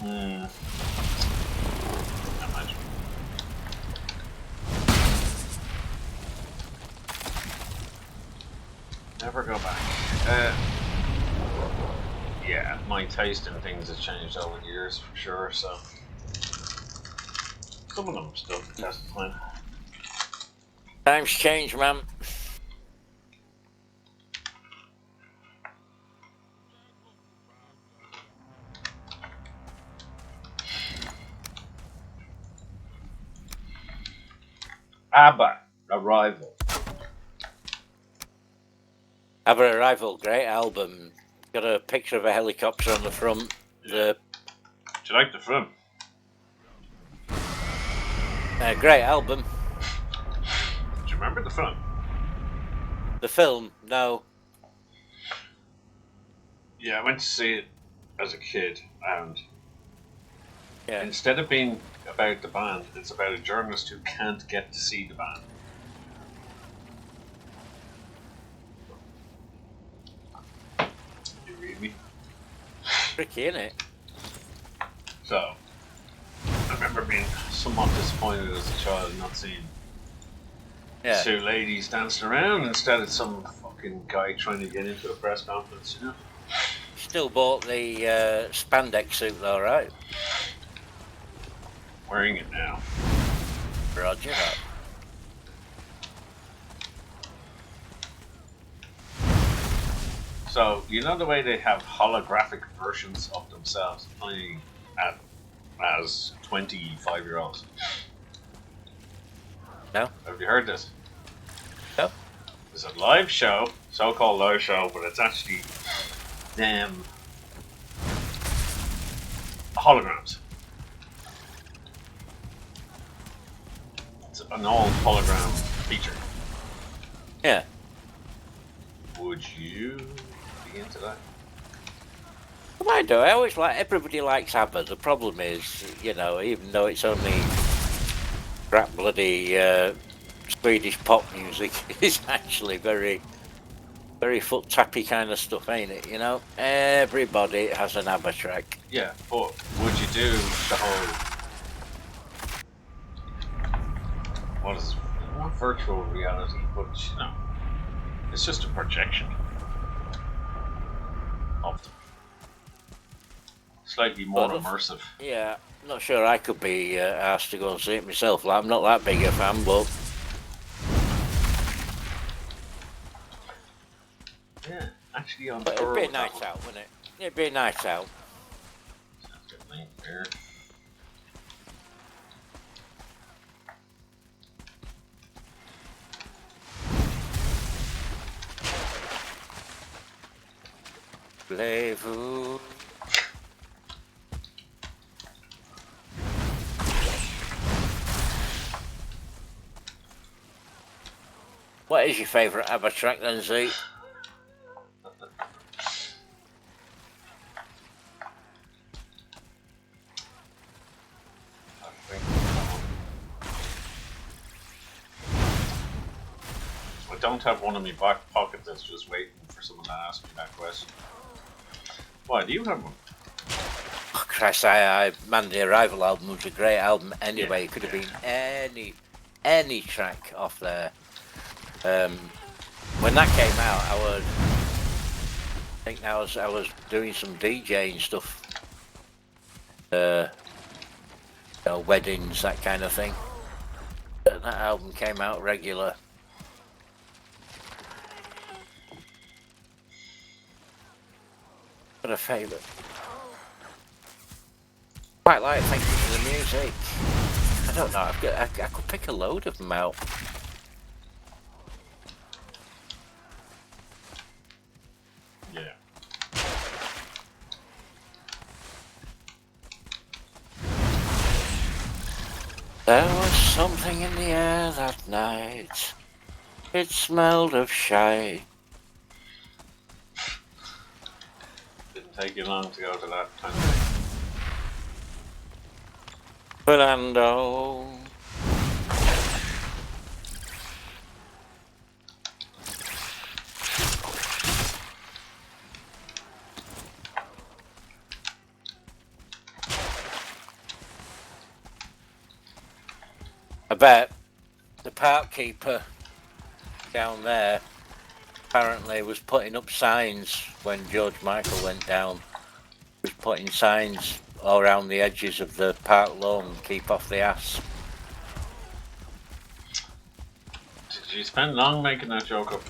Not much. Never go back. Yeah, my taste in things has changed over the years for sure, so some of them still the test of time. Times change, man. ABBA, Arrival. Have a Arrival, great album. Got a picture of a helicopter on the front. Do you like the film? Great album. Do you remember the film? The film, no. Yeah, I went to see it as a kid, and Yeah. instead of being about the band, it's about a journalist who can't get to see the band. You read me? Tricky, innit? So, I remember being somewhat disappointed as a child not seeing Yeah. two ladies dancing around instead of some fucking guy trying to get into a press conference, you know? Still bought the spandex suit though, right? Wearing it now. Roger that. So, you know the way they have holographic versions of themselves playing as 25-year-olds? No? Have you heard this? No? It's a live show, so-called live show, but it's actually them holograms. It's an old hologram feature. Yeah. Would you be into that? Well, I do. I always like. Everybody likes ABBA. The problem is, you know, even though it's only crap bloody Swedish pop music, it's actually very, very foot tappy kind of stuff, ain't it? You know, everybody has an ABBA track. Yeah, but would you do the whole... What is it? Not virtual reality, but, you know, it's just a projection of them. Slightly more But immersive. Yeah, not sure I could be asked to go and see it myself. Like, I'm not that big a fan, but Yeah, actually on it'd tour be a with that night one. out, wouldn't it? It'd be a night out. Sounds good, link there. Voulez-vous? What is your favourite ABBA track then, Z? I think I don't have one in my back pocket that's just waiting for someone to ask me that question. Why, do you have one? Oh, Christ, man, the Arrival album was a great album anyway. It could have been any track off there. When that came out, I was doing some DJing stuff. You know, weddings, that kind of thing. That album came out regular. What a favourite. Quite like, thank you for the music. I don't know, I could pick a load of them out. Yeah. There was something in the air that night. It smelled of shite. Didn't take you long to go to that kind of thing. Fernando. bet the park keeper down there apparently was putting up signs when George Michael went down. He was putting signs all around the edges of the park lawn, keep off the ass. Did you spend long making that joke up?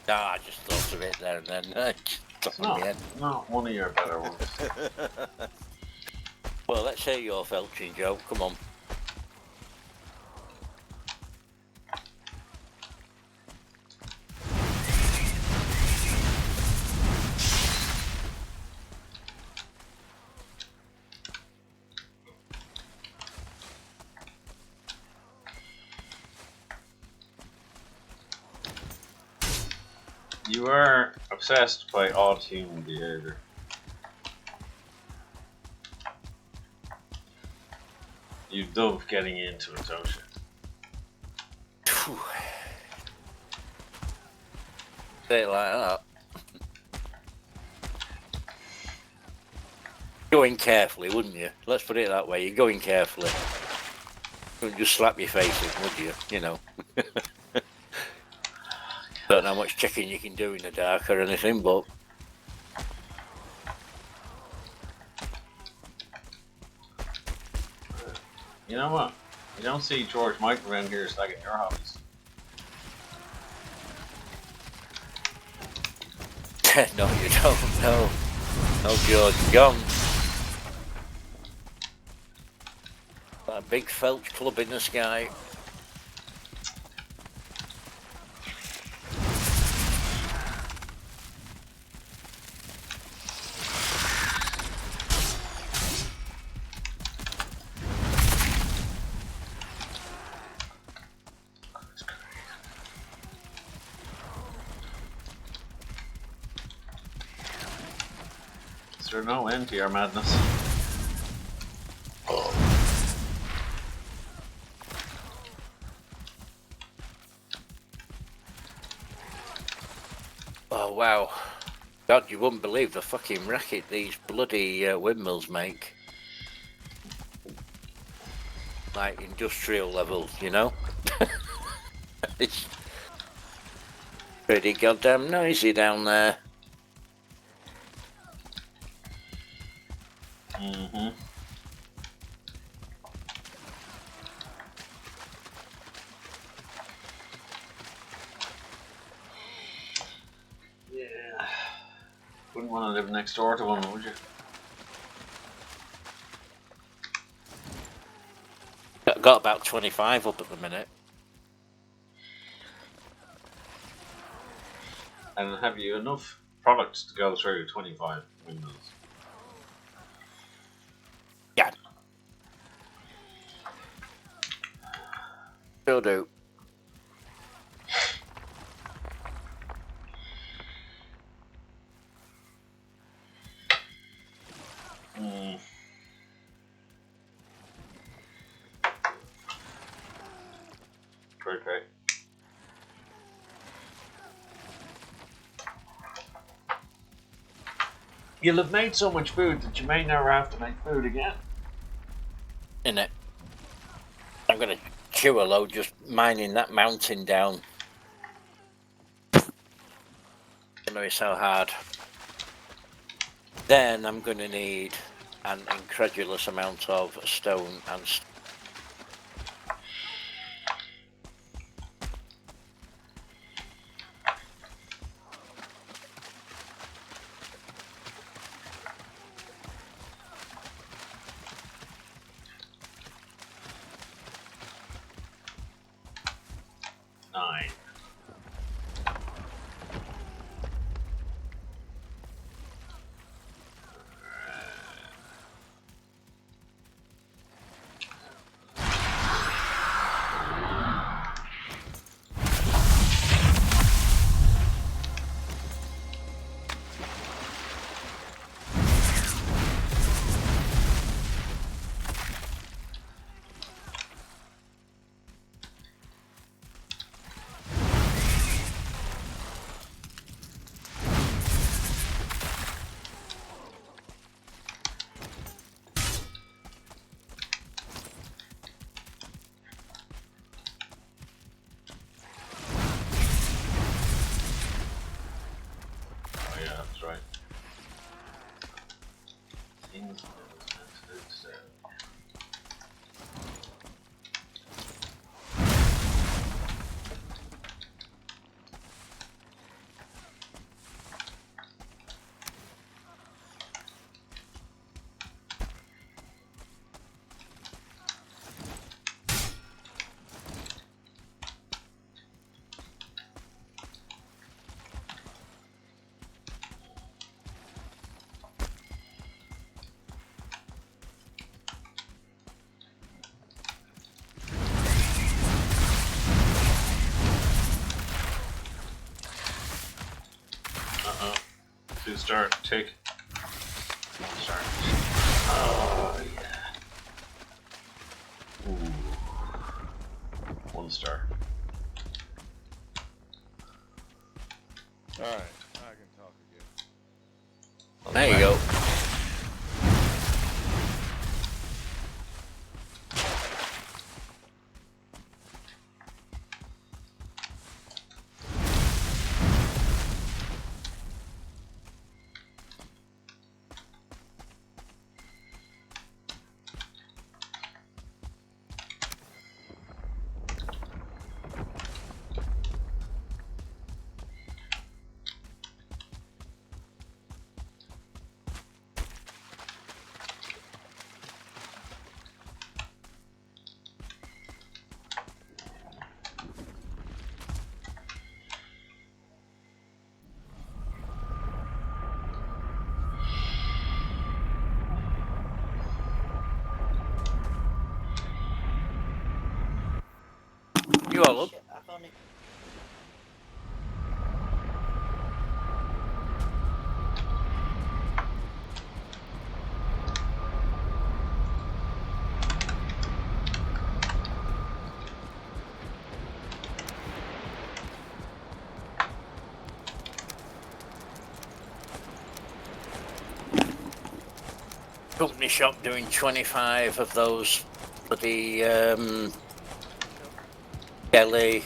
No, I just thought of it there and then. It's not one of your better ones. Well, let's hear your felching joke. Come on. You are obsessed by odd human behavior. You love getting into it, don't you? Say it like that. Going carefully, wouldn't you? Let's put it that way. You're going carefully. You wouldn't just slap your face in, would you? You know. Don't know how much checking you can do in the dark or anything, but You know what? You don't see George Michael around here slagging your hobbies. no, you don't. No, no, George, gone. That big felch club in the sky. Is there no end to your madness? Oh wow, God, you wouldn't believe the fucking racket these bloody windmills make. Like industrial levels, you know? It's pretty goddamn noisy down there. Mm-hmm. Yeah. Wouldn't want to live next door to one, would you? Got about 25 up at the minute. And have you enough products to go through 25 windmills? Yeah. Will do. Mm. Okay. You'll have made so much food that you may never have to make food again. Innit? I'm gonna chew a load just mining that mountain down. Gonna be so hard. Then I'm gonna need an incredulous amount of stone and Nine. yeah, that's right. Things I was meant to do today. Uh-oh. 2-star, take. 1-star. Oh, yeah. Ooh. 1-star. Alright, I can talk again. There you go. You all up? Company shop doing 25 of those bloody deli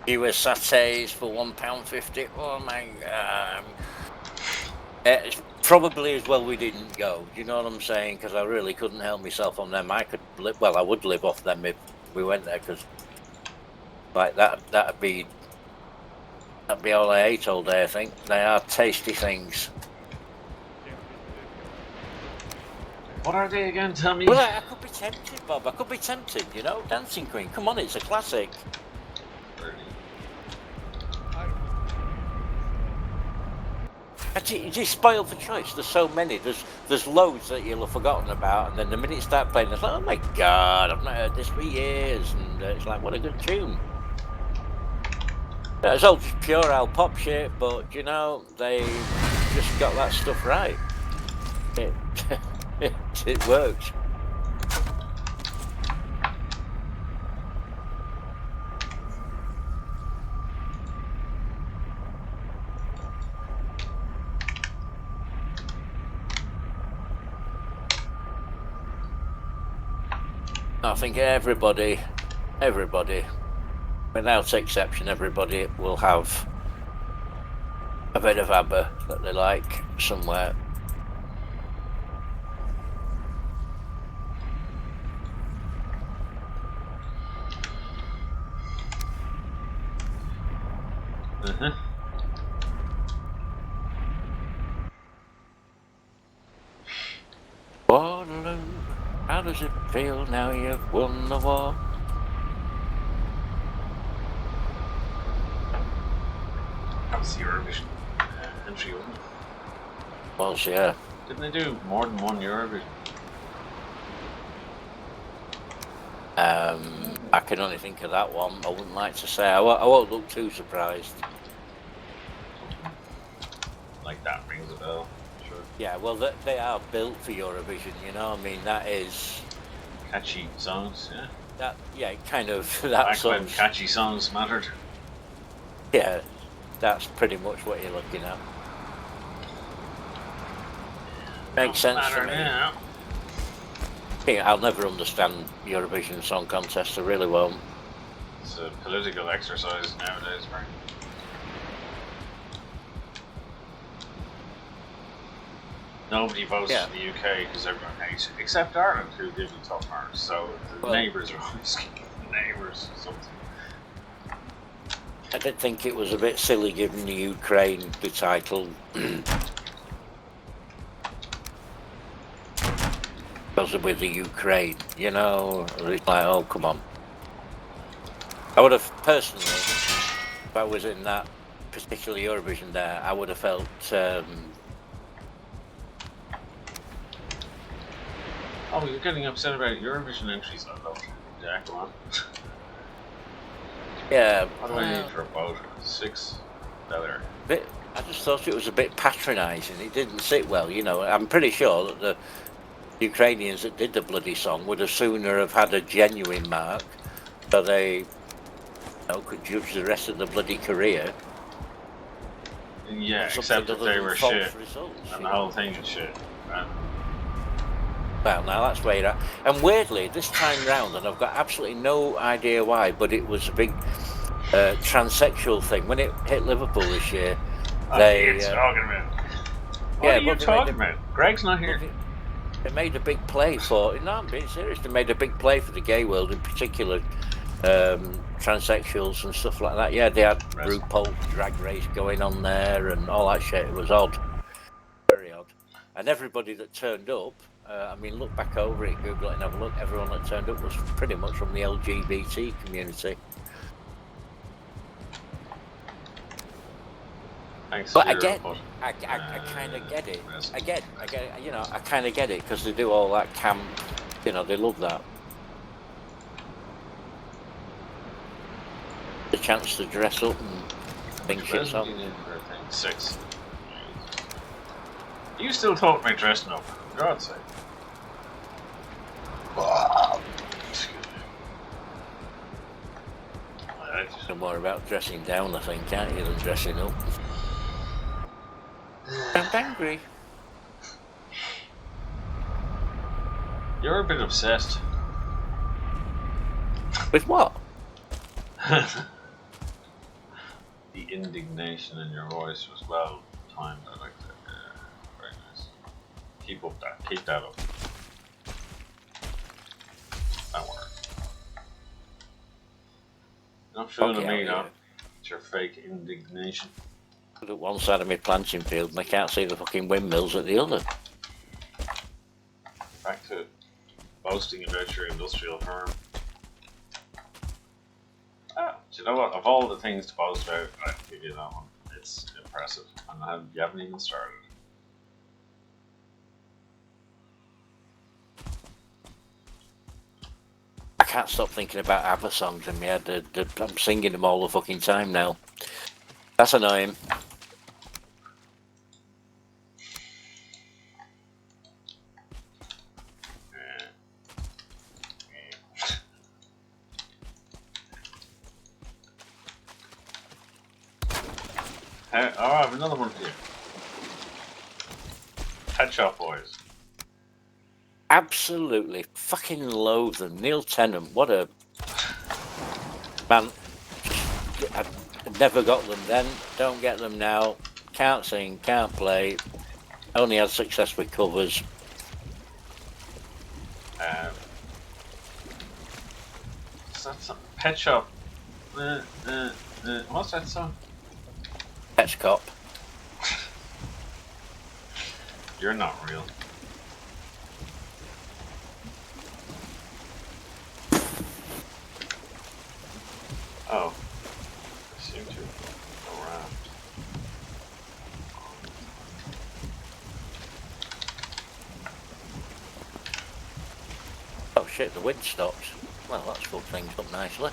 US sachets for £1.50. Oh my god. It's probably as well we didn't go. Do you know what I'm saying? Because I really couldn't help myself on them. I could live, well, I would live off them if we went there, because like that'd be all I ate all day. I think they are tasty things. What are they again? Tell me. Well, I could be tempted, Bob. I could be tempted. You know, Dancing Queen. Come on, it's a classic. You just spoiled for choice. There's so many. There's loads that you'll have forgotten about, and then the minute you start playing, it's like, oh my god, I've not heard this for years, and it's like, what a good tune. It's all just pure old pop shit, but you know they just got that stuff right. It works. I think everybody, without exception, everybody will have a bit of ABBA that they like somewhere. Waterloo, how does it feel now you've won the war? That was the Eurovision entry, wasn't it? Was, yeah. Didn't they do more than one Eurovision? I can only think of that one. I wouldn't like to say. I won't look too surprised. Like that rings a bell. Sure. Yeah, well, they are built for Eurovision, you know. I mean, that is Catchy songs, yeah. that. Yeah, kind of. That Back sort when of. catchy songs mattered. Yeah, that's pretty much what you're looking at. Makes sense to me. Yeah. I'll never understand Eurovision Song Contest. I really won't. It's a political exercise nowadays, Frank. nobody votes Yeah. for the UK because everyone hates it, except Ireland, who give you top marks. So the Well- neighbours are always the neighbours or something. I did think it was a bit silly giving the Ukraine the title because of with the Ukraine, you know. It's like, oh, come on. I would have personally, if I was in that particular Eurovision there, I would have felt Oh, you're getting upset about Eurovision entries. I love it. Yeah, come on. yeah. What do I need for a vote? 6. There. I just thought it was a bit patronising. It didn't sit well, you know. I'm pretty sure that the Ukrainians that did the bloody song would have sooner have had a genuine mark, so they could judge the rest of the bloody career. Yeah, on something except if other they than were false shit. results, And you the know. whole thing is shit. Well, now that's where you're at. And weirdly, this time round, and I've got absolutely no idea why, but it was a big transsexual thing. When it hit Liverpool this year, What they... are you talking about? What yeah, are you well, they talking about? Greg's not here. They made a big play for... No, I'm being serious. They made a big play for the gay world, in particular transsexuals and stuff like that. Yeah, they had RuPaul Drag Race going on there and all that shit. It was odd. Very odd. And everybody that turned up, I mean, look back over it, Google it and have a look. Everyone that turned up was pretty much from the LGBT community. Thanks But for your again, input. I kind of get it. I get, you know, I kind of get it because they do all that camp. You know, they love that. The chance to dress up and think shit's on. 6. You still talk about dressing up, for God's sake. Excuse me. No more about dressing down, I think, can't you, than dressing up. I'm angry. You're a bit obsessed. With what? The indignation in your voice was well timed. I like that. Very nice. Keep up that. Keep that up. That worked. You're not fooling Okay, me, I'll no? do it. It's your fake indignation. Look at one side of my planting field and I can't see the fucking windmills at the other. Back to boasting about your industrial firm. Oh, do you know what? Of all the things to boast about, I'd give you that one. It's impressive. And you haven't even started. I can't stop thinking about ABBA songs in my head. I'm singing them all the fucking time now. That's annoying. I have another one for you. Pet Shop Boys. Absolutely fucking loathe them. Neil Tennant, what a man. I never got them then, don't get them now. Can't sing, can't play. Only had success with covers. That's a Pet Shop. What's that song? Pets Cop. You're not real. Oh. I seem to go around. Oh shit, the wind stopped. Well, that's fucked things up nicely.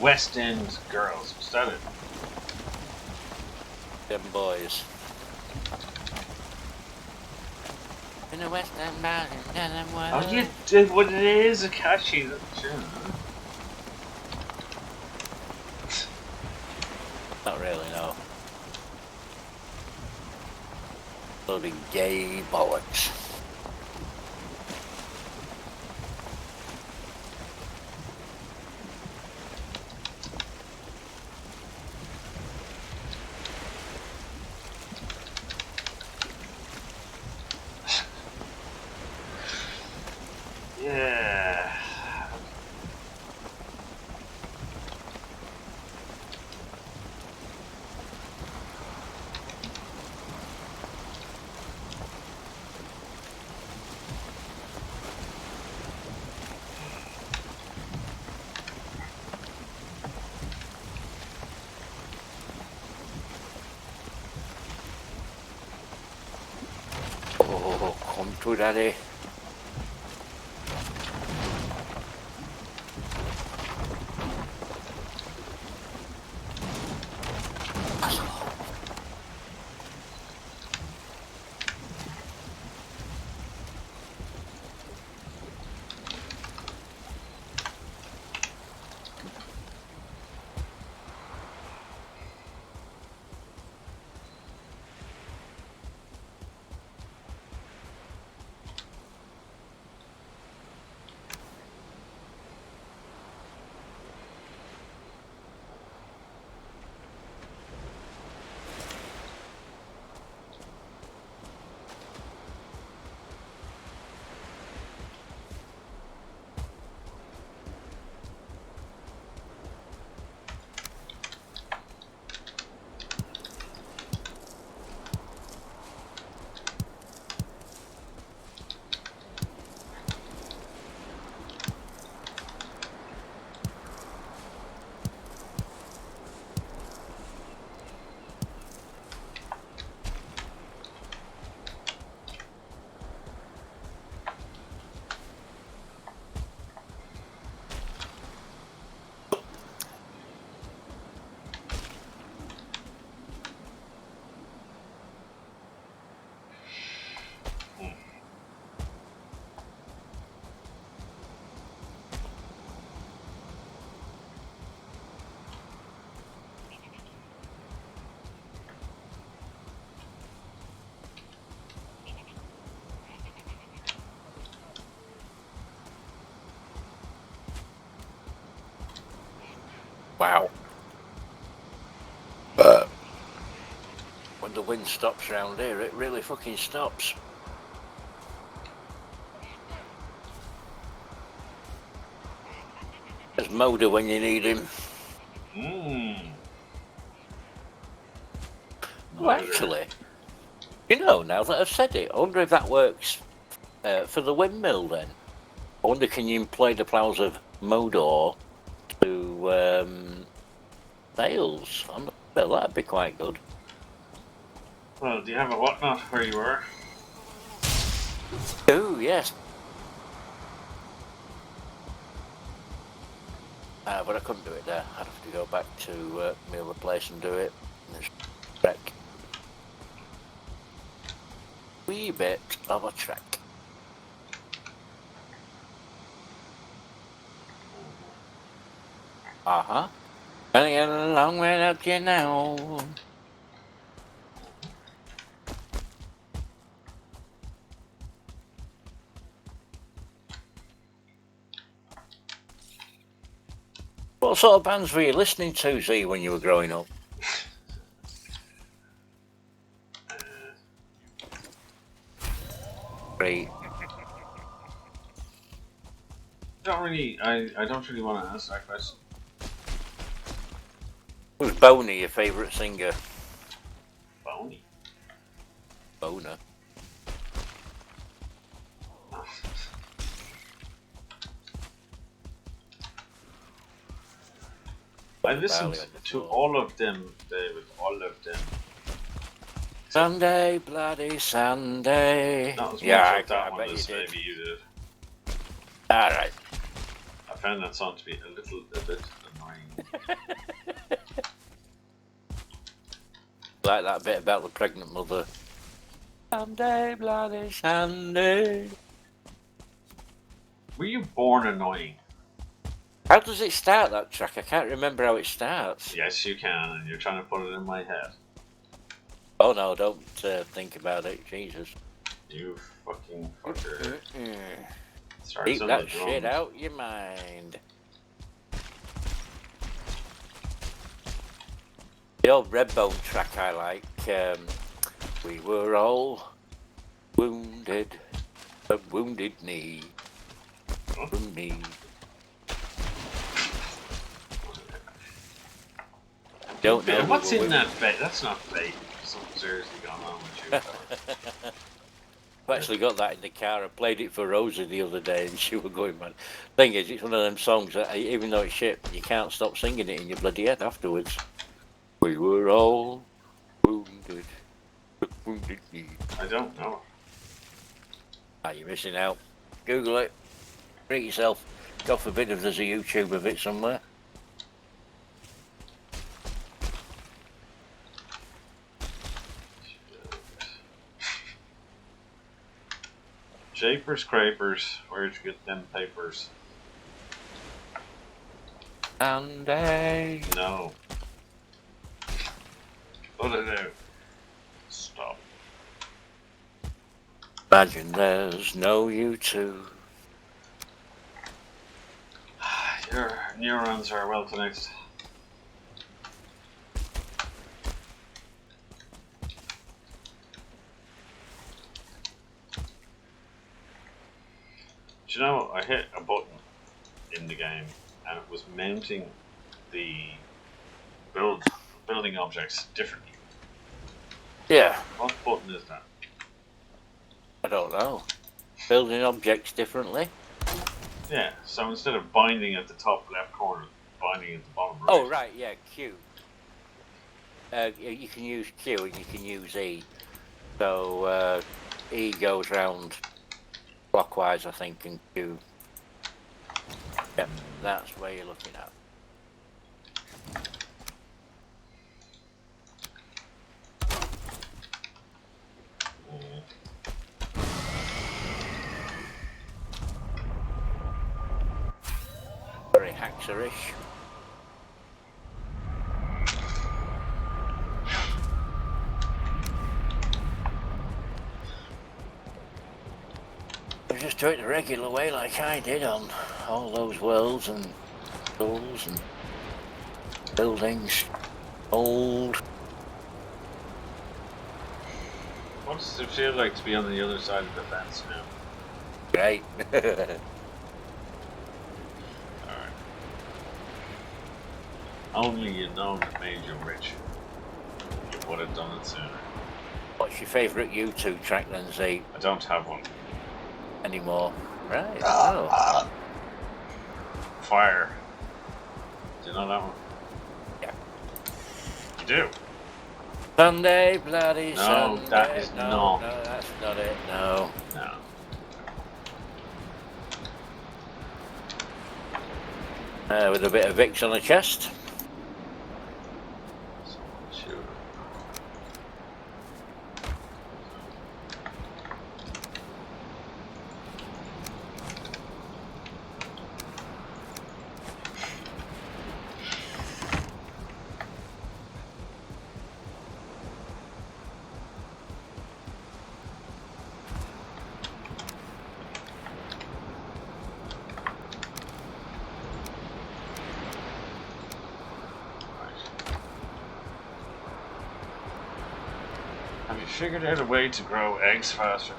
West End Girls. Was that it? Them boys. In the western mountain, Oh, you did what it is, a catchy tune. Not really, no. Bloody gay bollocks. Yeah. Oh, come to daddy. Wow. When the wind stops round here, it really fucking stops. There's Moda when you need him. Well, actually, you know, now that I've said it, I wonder if that works for the windmill then. I wonder, can you play the ploughs of Modor to sails? I'm not sure, that'd be quite good. Well, do you have a whatnot where you were? Oh, yes. But I couldn't do it there. I'd have to go back to my other place and do it. There's trek. Wee bit of a trek. Uh-huh. Gonna get along without you now. What sort of bands were you listening to, Z, when you were growing up? Great. I don't really want to answer that question. Who's Boney, your favourite singer? Boney? Boner. I listened to all of them, David. All of them. Sunday, bloody Sunday. Not as Yeah, much of that I one bet as you did. maybe you did. All right. I found that song to be a bit annoying. Like that bit about the pregnant mother Sunday, bloody Sunday. Were you born annoying? How does it start, that track? I can't remember how it starts. Yes, you can, and you're trying to put it in my head. Oh no, don't think about it, Jesus. You fucking fucker. Starts Keep on that the shit drums. out your mind. The old Redbone track I like, we were all wounded, a wounded knee, from me. Don't know. What's in that bait? That's not bait. Something seriously going on with you. I've actually got that in the car. I played it for Rosie the other day and she was going, man. Thing is, it's one of them songs that, even though it's shit, you can't stop singing it in your bloody head afterwards. We were all wounded, wounded knee. I don't know. Ah, you're missing out. Google it. Treat yourself. God forbid if there's a YouTube of it somewhere. Shapers, crapers, where'd you get them papers? And I... No. Put it out. Stop. Imagine there's no YouTube. Your neurons are well connected. Do you know, I hit a button in the game and it was mounting the building objects differently. Yeah, What button is that? I don't know. Building objects differently. Yeah, so instead of binding at the top left corner, binding at the bottom right. Oh, right, yeah, Q. You can use Q and you can use E. So, E goes round clockwise, I think, and Q. Yep, that's where you're looking at. Very hackserish. Just do it the regular way like I did on all those worlds and schools and buildings. Old. What does it feel like to be on the other side of the fence now? Great. Alright. Only you known it made you rich. You would have done it sooner. What's your favourite U2 track then, Z? I don't have one. Anymore? Right. Oh. Fire. Do you know that one? Yeah. You do? Sunday, bloody No, Sunday. that is no, not. No, that's not it. No. No. With a bit of Vicks on the chest. Sure. Have you figured out a way to grow eggs faster?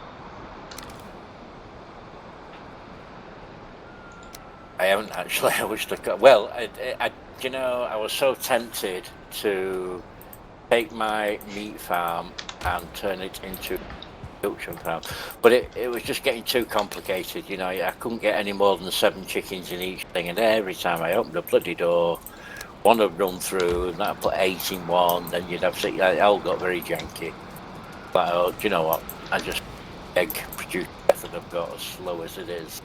I haven't actually. I wish I could. Well, you know, I was so tempted to take my meat farm and turn it into poultry farm, but it was just getting too complicated. You know, I couldn't get any more than 7 chickens in each thing, and every time I opened the bloody door, one would run through, and I'd put 8 in one, then you'd have 6. It all got very janky. But oh, do you know what? I just egg produce method I've got as slow as it is.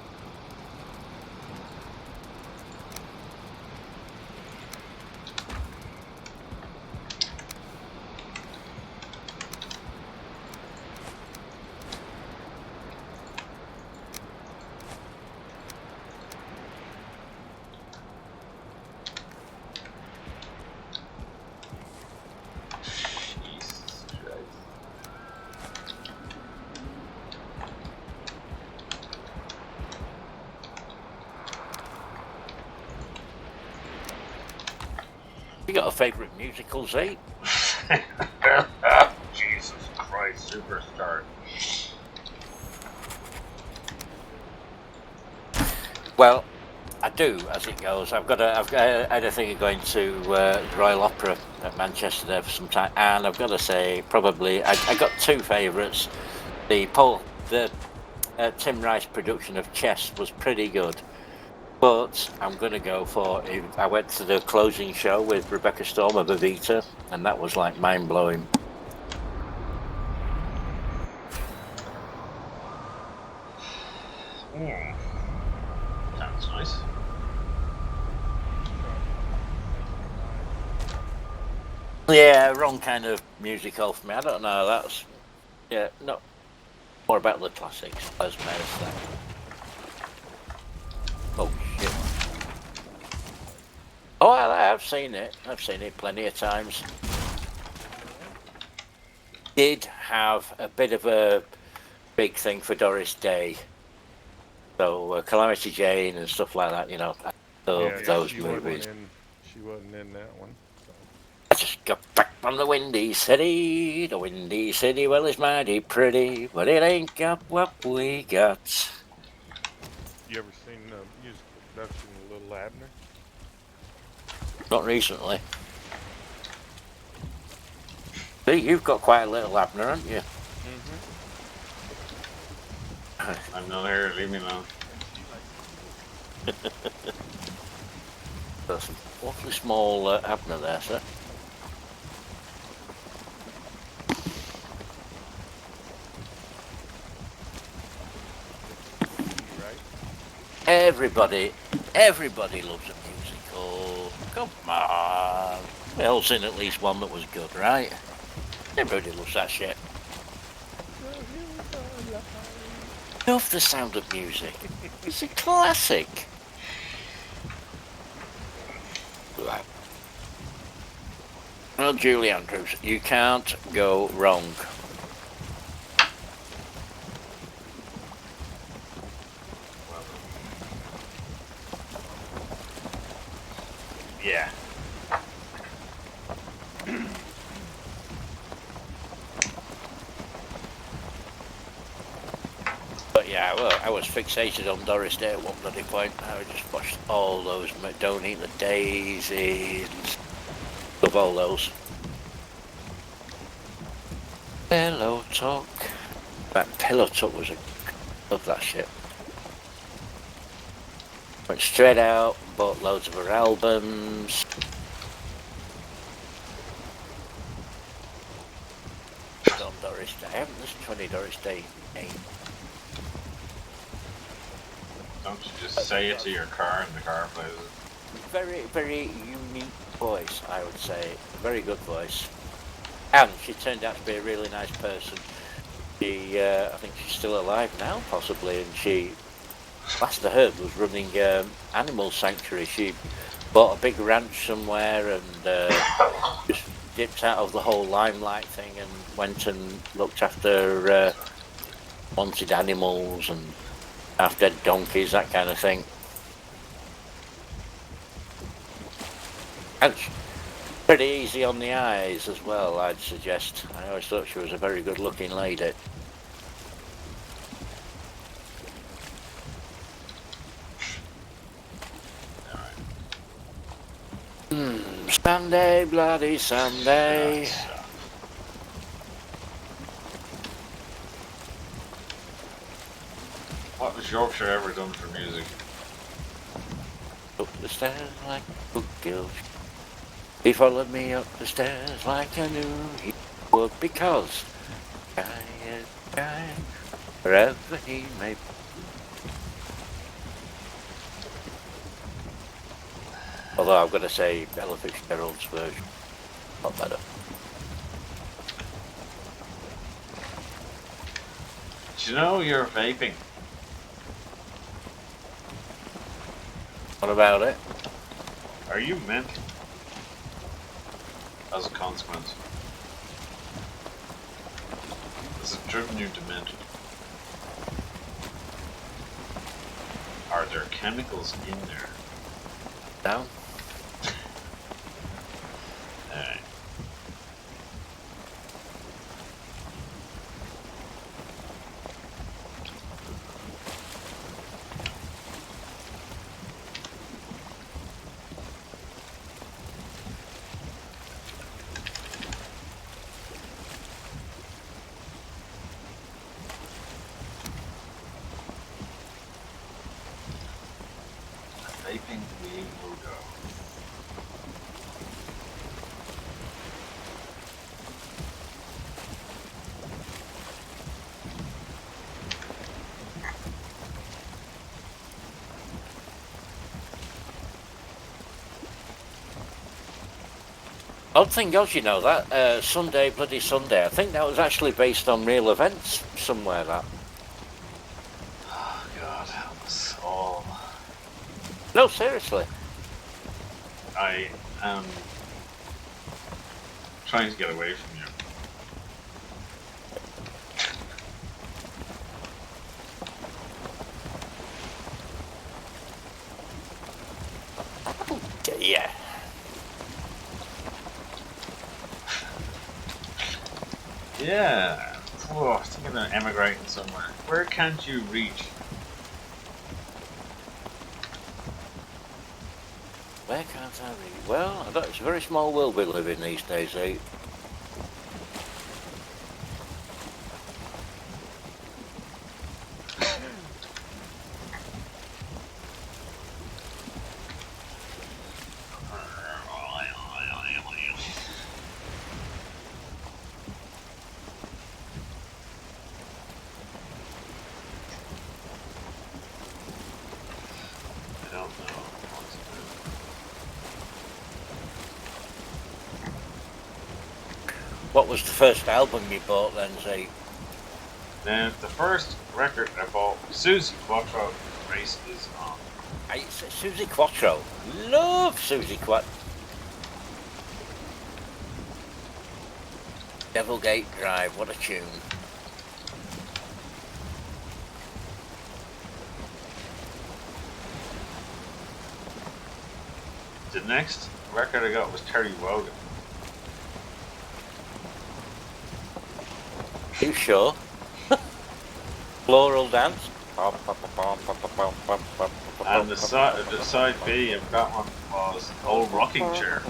got a favourite musical, Z? Jesus Christ, Superstar. Well, I do, as it goes. I've I had a thing of going to the Royal Opera at Manchester there for some time, and I've got to say, probably I got two favourites. The Tim Rice production of Chess was pretty good, but I'm going to go for. I went to the closing show with Rebecca Storm of Evita, and that was like mind blowing. Sounds nice. Yeah, wrong kind of musical for me. I don't know. That's no more about the classics. As that. Oh shit! Oh, I've seen it. I've seen it plenty of times. Did have a bit of a big thing for Doris Day. So Calamity Jane and stuff like that. You know, I love those movies. She wasn't in that one. So. I just got back from the Windy City. The Windy City, well, it's mighty pretty, but it ain't got what we got. You ever seen the musical production of Little Abner? Not recently. See, you've got quite a little Abner, haven't you? Mm-hmm. I'm not here, leave me alone. There's some awfully small Abner there, sir. Everybody loves a musical. Come on. We all seen at least one that was good, right? Everybody loves that shit. Love the sound of music. It's a classic. Right. Well, Julie Andrews, you can't go wrong. Yeah. But yeah, well, I was fixated on Doris Day at one bloody point. I just watched all those Don't Eat the Daisies, of all those. Pillow Talk. That Pillow Talk was love that shit. Went straight out, bought loads of her albums. On Doris Day. I haven't listened to any Doris Day name. Don't you just say it to your car and the car plays it? Very, very unique voice, I would say. Very good voice. And she turned out to be a really nice person. She, I think she's still alive now, possibly, and she, last I heard, was running animal sanctuary. She bought a big ranch somewhere and just dipped out of the whole limelight thing and went and looked after wanted animals and half-dead donkeys, that kind of thing. And pretty easy on the eyes as well, I'd suggest. I always thought she was a very good-looking lady. Sunday, bloody Sunday. What has Yorkshire ever done for music? Up the stairs like a book guild. He followed me up the stairs like I knew he would, because guy is guy, wherever he may be. Although I've got to say, Ella Fitzgerald's version, a lot better. Do you know you're vaping? What about it? Are you mental? As a consequence. Has it driven you demented? Are there chemicals in there? No? Odd thing goes, you know, that Sunday, Bloody Sunday, I think that was actually based on real events somewhere, that. Oh God, help us all. No, seriously. I am trying to get away from you. Yeah. Yeah. Oh, thinking of emigrating somewhere. Where can't you reach? Where can't I read? Well, it's a very small world we live in these days, eh? I don't know what to What was the first album you bought then, Zeke? do. Now, the first record I bought, Susie Quattro, Race is On. It's Susie Quattro. Love Susie Quattro. Devilgate Drive, what a tune. The next record I got was Terry Wogan. You sure? Floral Dance? And the side B of that one was Old Rocking Chair.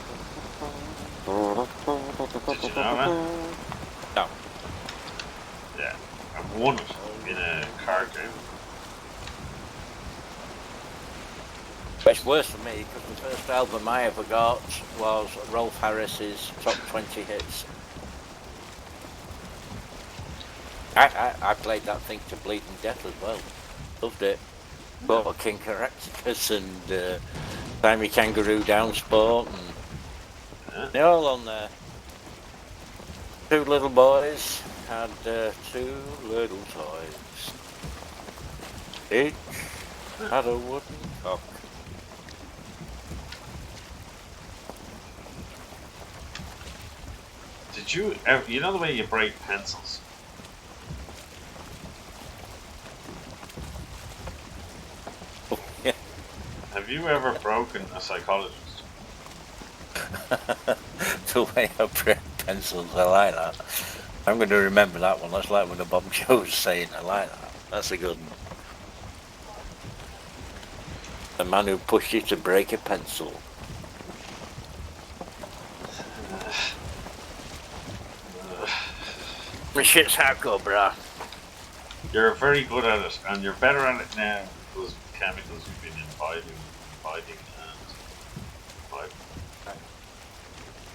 Did you know that? No. Yeah, I won it in a card game. It's worse for me because the first album I ever got was Rolf Harris's Top 20 Hits. I played that thing to bleeding death as well. Loved it. Bought King Caractacus and Timey Kangaroo Down Sport and they're all on there. Two little boys had two little toys. Each had a wooden cock. Did you ever, you know the way you break pencils? Yeah. Have you ever broken a psychologist? The way I break pencils, I like that. I'm going to remember that one. That's like when the Bob Joe's saying, I like that. That's a good one. The man who pushed you to break a pencil. The shit's hardcore, brah. You're very good at it, and you're better at it now because of the chemicals you've been imbibing and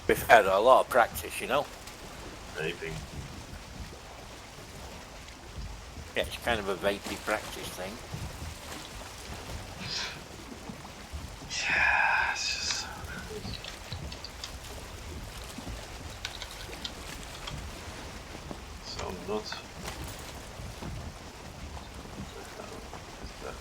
We've had a lot of practice, you know. vaping. Yeah, it's kind of a vapey practice thing. Yeah, it's just so crazy. So nuts. What the hell is that?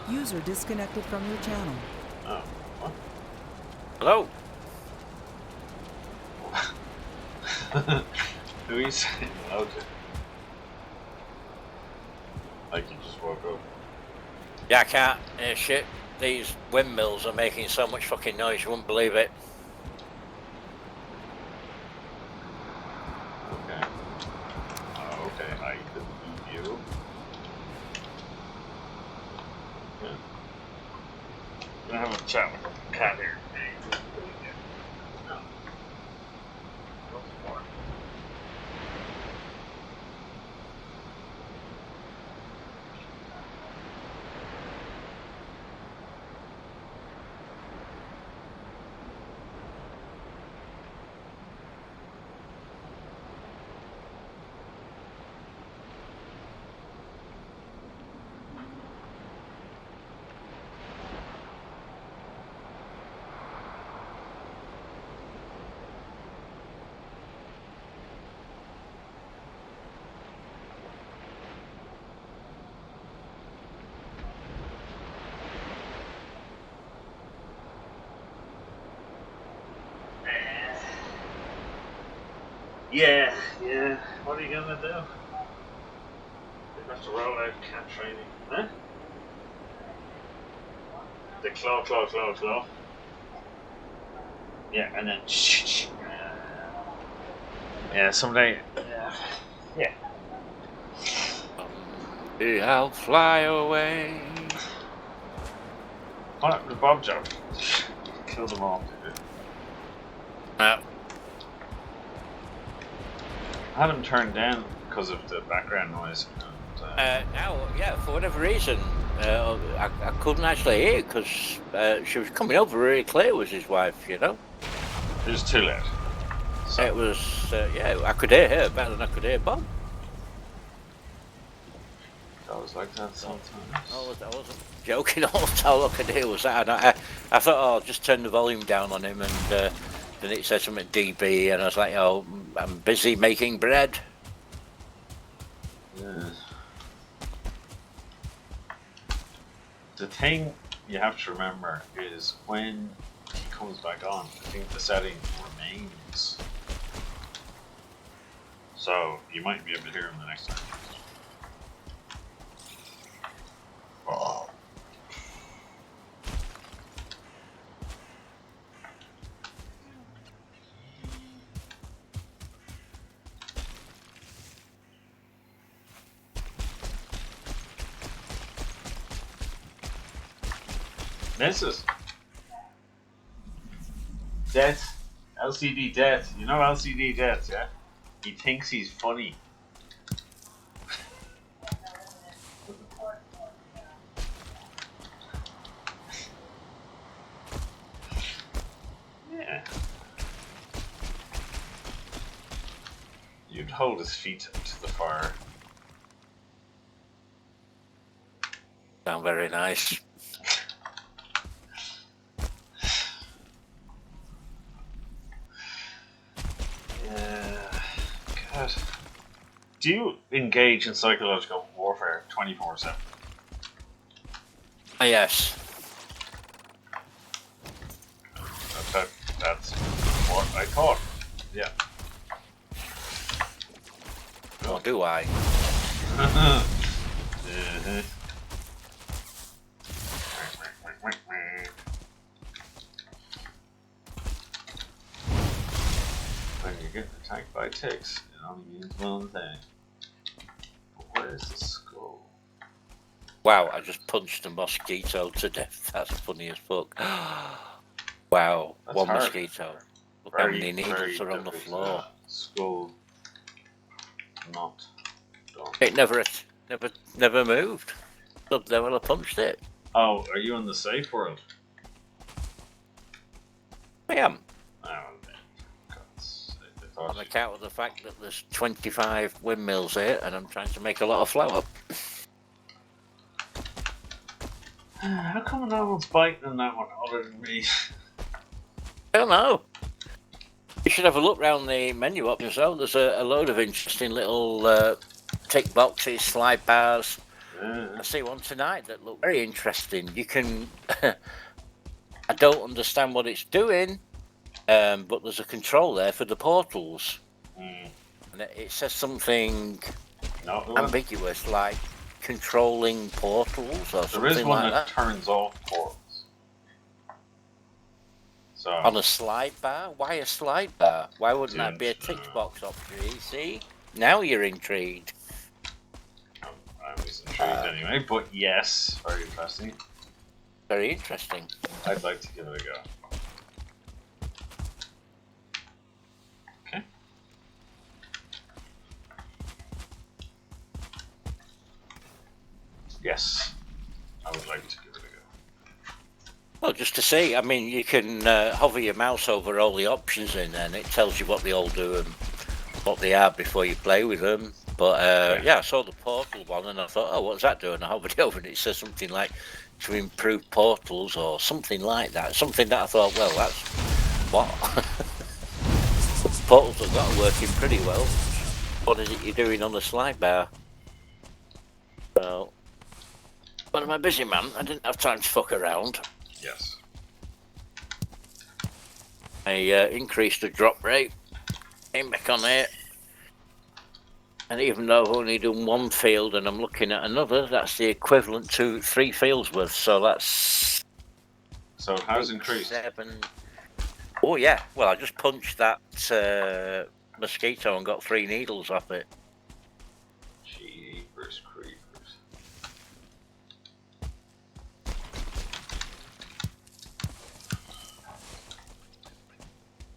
User disconnected from your channel. Oh, what? Hello? Who are you saying hello to? Like you just woke up. Yeah, I can't. Shit. These windmills are making so much fucking noise, you wouldn't believe it. Okay. Oh, okay. I could leave you. Yeah. I'm gonna have a chat with the cat here. No. Yeah, yeah. What are you gonna do? You have to roll out cat training, huh? The claw. Yeah, and then shh. Yeah, someday. Yeah. Someday I'll fly away. What happened to Bob Job? Killed them all, did you? Uh, I had him turned down because of the background noise. And, now, yeah, for whatever reason, I couldn't actually hear it because she was coming over really clear, was his wife, you know? it was too late. So, It was, yeah, I could hear her better than I could hear Bob. I was like that sometimes. I wasn't joking, all I could hear was that. And I thought, oh, I'll just turn the volume down on him, and then it said something DB, and I was like, oh, I'm busy making bread. Yeah. The thing you have to remember is when he comes back on, I think the setting remains. So you might be able to hear him the next time. Oh. This is Death. LCD Death. You know LCD Death, yeah? He thinks he's funny. Yeah. You'd hold his feet to the fire. Sound very nice. God. Do you engage in psychological warfare 24/7? Yes. That's what I thought. Yeah. Or do I? When you get attacked by ticks, it only means one thing. But where's the skull? Wow, I just punched a mosquito to death. That's funny as fuck. Wow, That's one hard. mosquito. Look how many needles very are on the difficult. floor. Skull not done. It never moved. The devil punched it. Oh, are you in the safe world? I am. Oh, man. God's sake, I thought On account of the fact that there's 25 windmills here, and I'm trying to make a lot of flour. How come no one's biting on that one other than me? I don't know. You should have a look round the menu options though. There's a load of interesting little tick boxes, slide bars, I see one tonight that looked very interesting. You can. I don't understand what it's doing, but there's a control there for the portals. And it says something ambiguous, like controlling portals or something like that. There is one that turns off portals. So on a slide bar? Why a slide bar? Why wouldn't that be a tick box option? See? Now you're intrigued. I was intrigued anyway, but yes, very interesting. Very interesting. I'd like to give it a go. Okay. Yes, I would like to give it a go. Well, just to see, I mean, you can hover your mouse over all the options in there and it tells you what they all do and what they are before you play with them. But yeah, I saw the portal one and I thought, oh, what's that doing? I hovered over and it says something like to improve portals or something like that. Something that I thought, well, that's what? Portals have got working pretty well. What is it you're doing on the slide bar? So, but I'm a busy man. I didn't have time to fuck around. Yes. I increased the drop rate, came back on it, and even though I've only done one field and I'm looking at another, that's the equivalent to 3 fields worth, so that's... So it has increased? 7... Oh yeah, well I just punched that mosquito and got 3 needles off it. Jeepers creepers.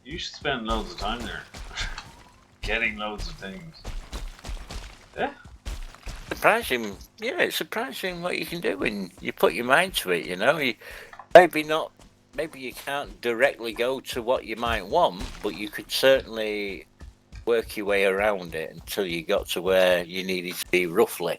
You should spend loads of time there. Getting loads of things. Yeah. Surprising, yeah, it's surprising what you can do when you put your mind to it, you know. Maybe you can't directly go to what you might want, but you could certainly work your way around it until you got to where you needed to be roughly.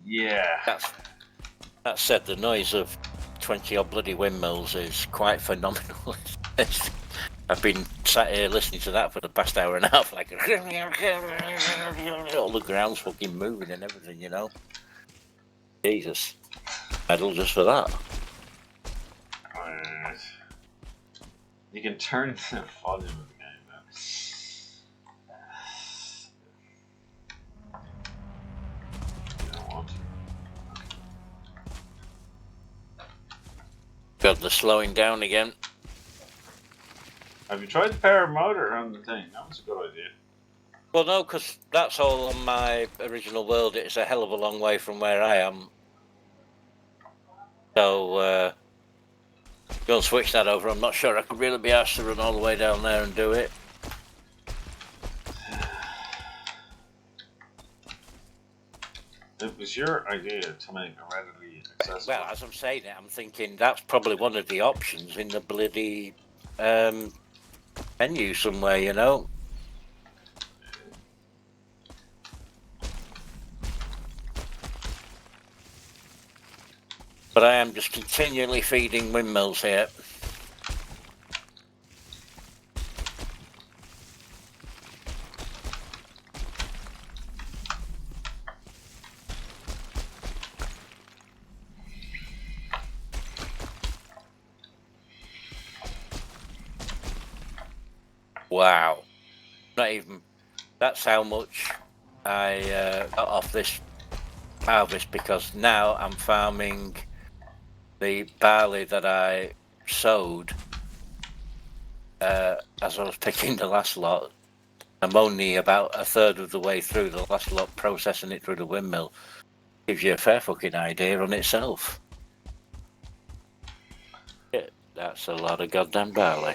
Yeah. That said, the noise of 20 odd bloody windmills is quite phenomenal. I've been sat here listening to that for the past hour and a half, like all the ground's fucking moving and everything, you know. Jesus, medal just for that. You can turn the volume of the game now. You don't want to. God, they're slowing down again. Have you tried the power motor on the thing? That was a good idea. Well, no, because that's all on my original world. It's a hell of a long way from where I am. So, go and switch that over. I'm not sure I could really be asked to run all the way down there and do it. It was your idea to make it readily accessible. Well, as I'm saying it, I'm thinking that's probably one of the options in the bloody menu somewhere, you know. But I am just continually feeding windmills here. Wow. Not even... That's how much I got off this harvest, because now I'm farming the barley that I sowed as I was picking the last lot. I'm only about a third of the way through the last lot, processing it through the windmill. Gives you a fair fucking idea on itself. Yeah, that's a lot of goddamn barley.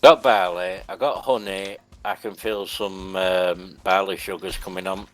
Got barley, I got honey, I can feel some barley sugars coming on.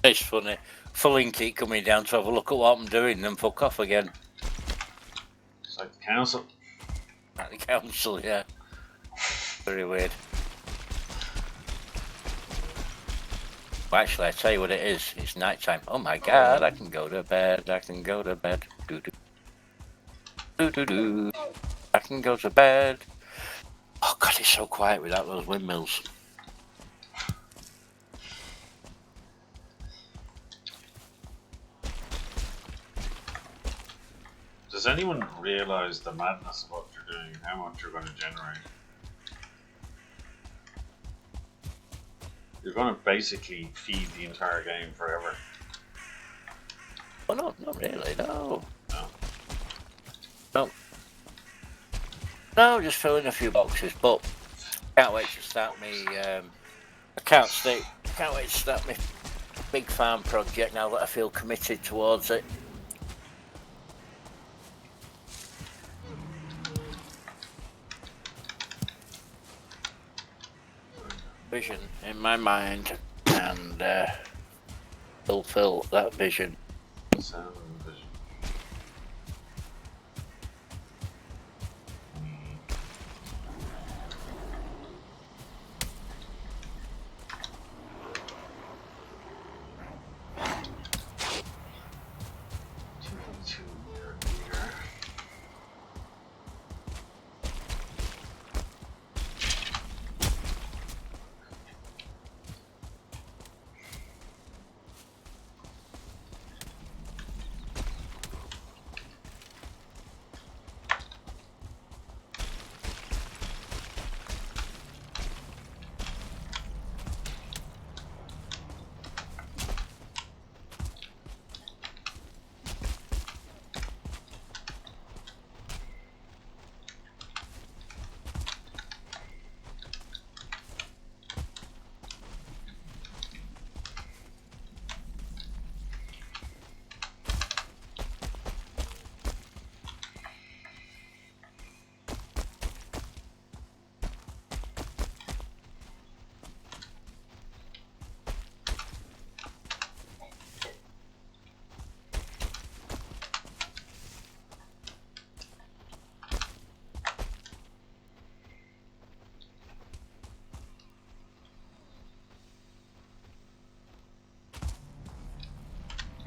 It's funny. Fulling keep coming down to have a look at what I'm doing, then fuck off again. It's like the council. At the council, yeah. Very weird. Well, actually, I tell you what it is. It's night time. Oh my god, I can go to bed. I can go to bed. Do do do do do. I can go to bed. Oh god, it's so quiet without those windmills. Does anyone realise the madness of what you're doing and how much you're going to generate? You're going to basically feed the entire game forever. Oh no, not really, no. No. No. No, just fill in a few boxes, but can't wait to start me, can't wait to start my big farm project now that I feel committed towards it. Vision in my mind and fulfill that vision. Sound and vision.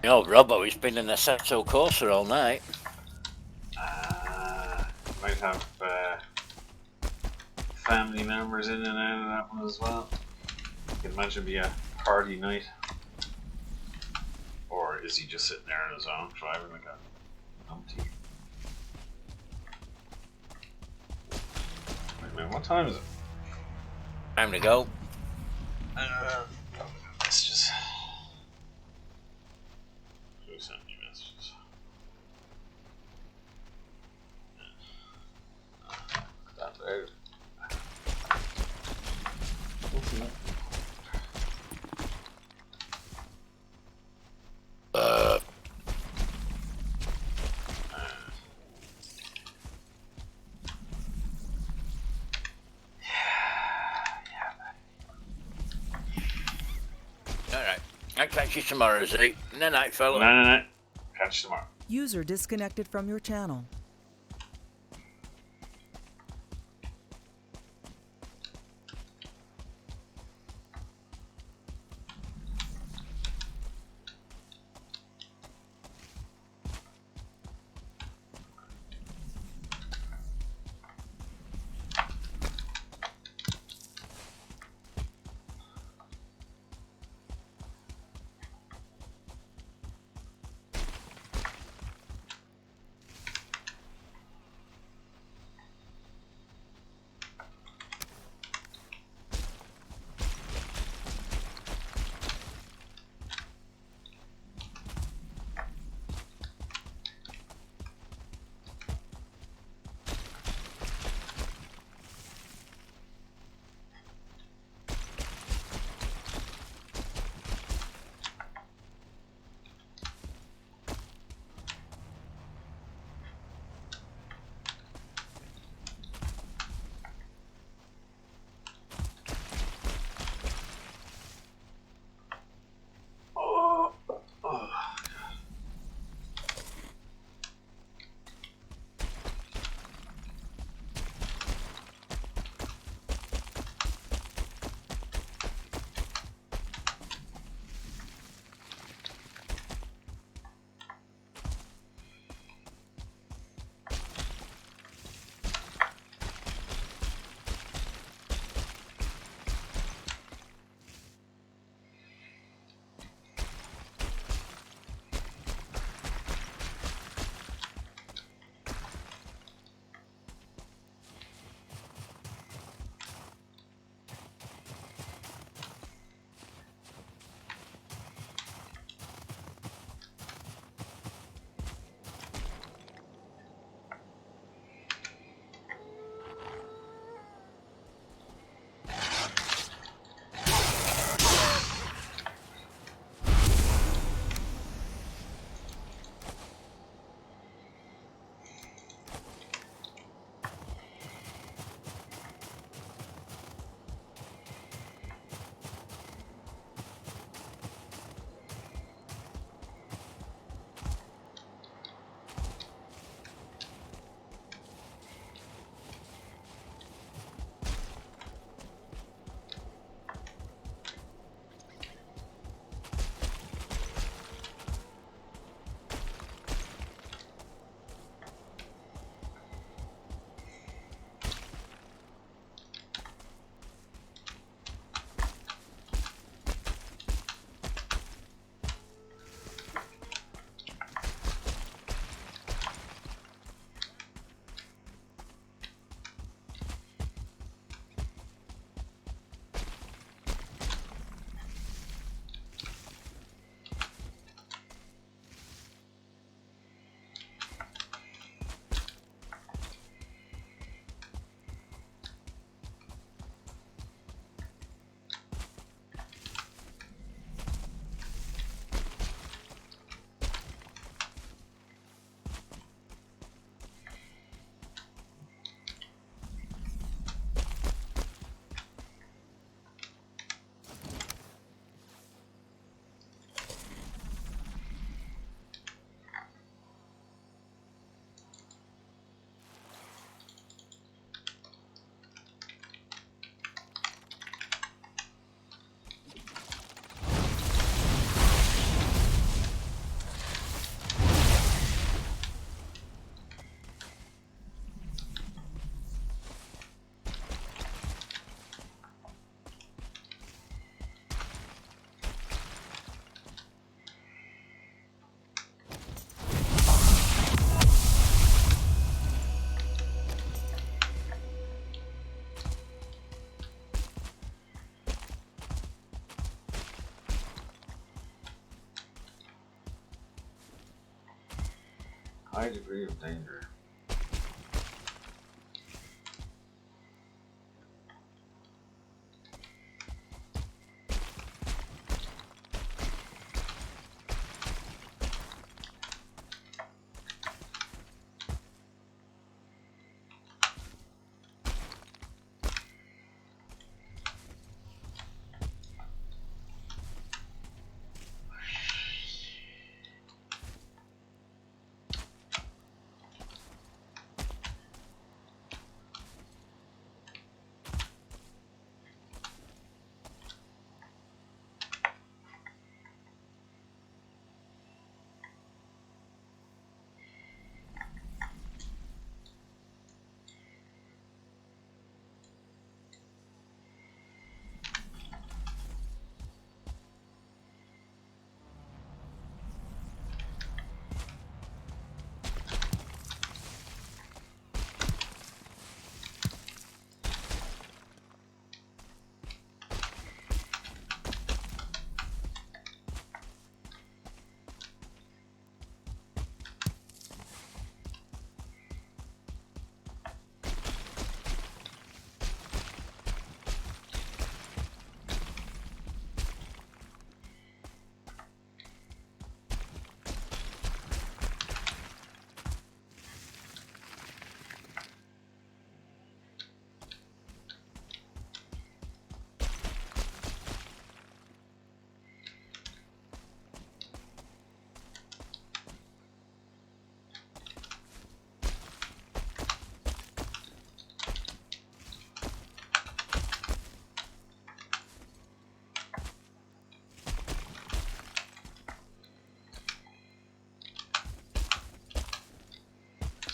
You know, Robbo, he's been in a Assetto Corsa all night. Might have family members in and out of that one as well. You can imagine it'd be a party night. Or is he just sitting there on his own driving like a numpty? Wait a minute, what time is it? Time to go. Let's just... Who sent me messages? That there. Alright. I'll catch you tomorrow, Z. Good night, fella. No. Catch you tomorrow. User disconnected from your channel. high degree of danger.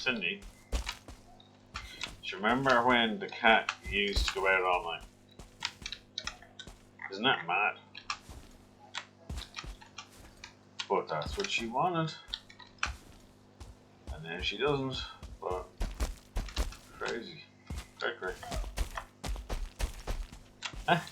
Cindy, do you remember when the cat used to go out all night? Isn't that mad? But that's what she wanted. And now she doesn't. But crazy. Very great. Ah.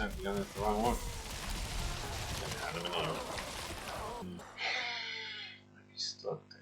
accidentally got into the wrong one. Had him in here. Might be stuck there.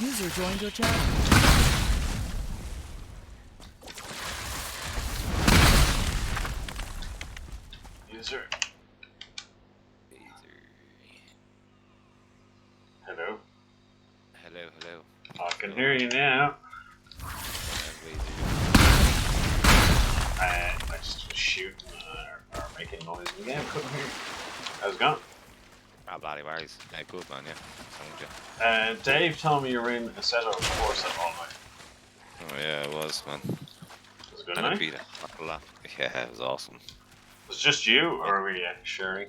User joined your channel. User. Hello. Hello, hello. I can hear you now. I just was shooting or making noise in the game. Couldn't hear you. How's it going? Ah, bloody worries. Yeah, good man, yeah. Sound you. Dave told me you were in a set of course all night. Oh yeah, it was, man. Was it good And I night? beat it a lot. Yeah, it was awesome. Was it just you, or were you sharing?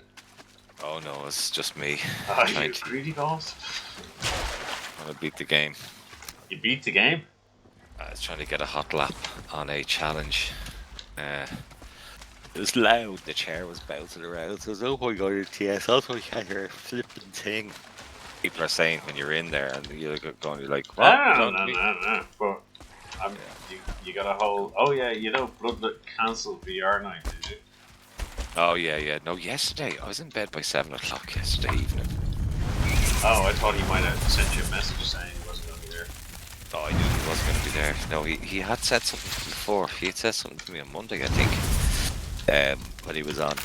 Oh no, it's just me. Ah, trying you to greedy balls. I beat the game. You beat the game? I was trying to get a hot lap on a challenge. It was loud, the chair was bouncing around, so I was, oh my god, your TS, also I can't hear a flipping thing. People are saying when you're in there and you're going, you're like, what? No. But you got a whole. Oh yeah, you know, Bloodlet cancelled VR night, did you? Oh yeah. No, yesterday, I was in bed by 7 o'clock yesterday evening. Oh, I thought he might have sent you a message saying he wasn't going to be there. Oh, I knew he wasn't going to be there. No, he had said something before. He had said something to me on Monday, I think. When he was on.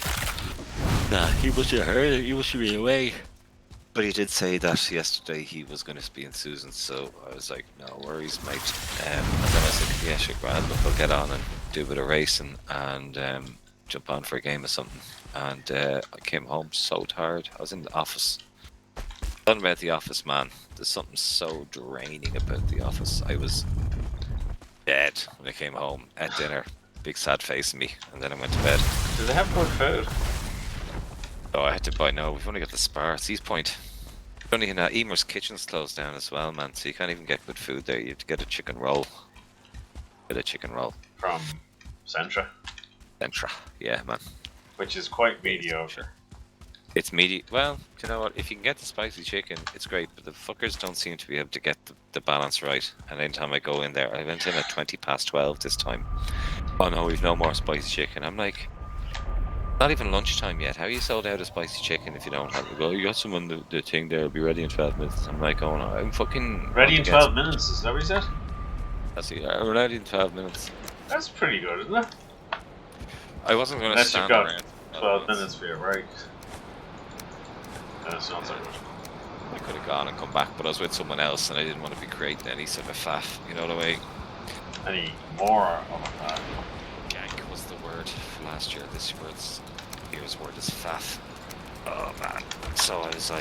Nah, he must have heard it. He must have been away. But he did say that yesterday he was going to be in Susan's, so I was like, no worries, mate. And then I was like, yeah, sure, grand, look, I'll get on and do a bit of racing and jump on for a game or something. And I came home so tired. I was in the office. Something about the office, man. There's something so draining about the office. I was dead when I came home at dinner. Big sad face in me, and then I went to bed. Do they have good food? Oh, I had to buy. No, we've only got the Spar. It's East Point. Only in Emer's Kitchen's closed down as well, man. So you can't even get good food there. You have to get a chicken roll. Get a chicken roll From Centra. Centra, yeah, man. Which is quite mediocre. It's meaty. Well, you know what? If you can get the spicy chicken, it's great. But the fuckers don't seem to be able to get the balance right. And anytime I go in there, I went in at 12:20 this time. Oh no, we've no more spicy chicken. I'm like, not even lunchtime yet. How are you sold out of spicy chicken if you don't have it? Well, you got some on the thing there. It'll be ready in 12 minutes. I'm like, oh no, I'm fucking ready in 12 minutes. Is that what you said? That's it. I'm ready in 12 minutes. That's pretty good, isn't it? I wasn't going to stand you've got around 12 minutes for your break. That's not so good. I could have gone and come back, but I was with someone else and I didn't want to be creating any sort of faff. You know the way. Any more of that? Gank was the word for last year. This year's word is faff. Oh man. So I was like,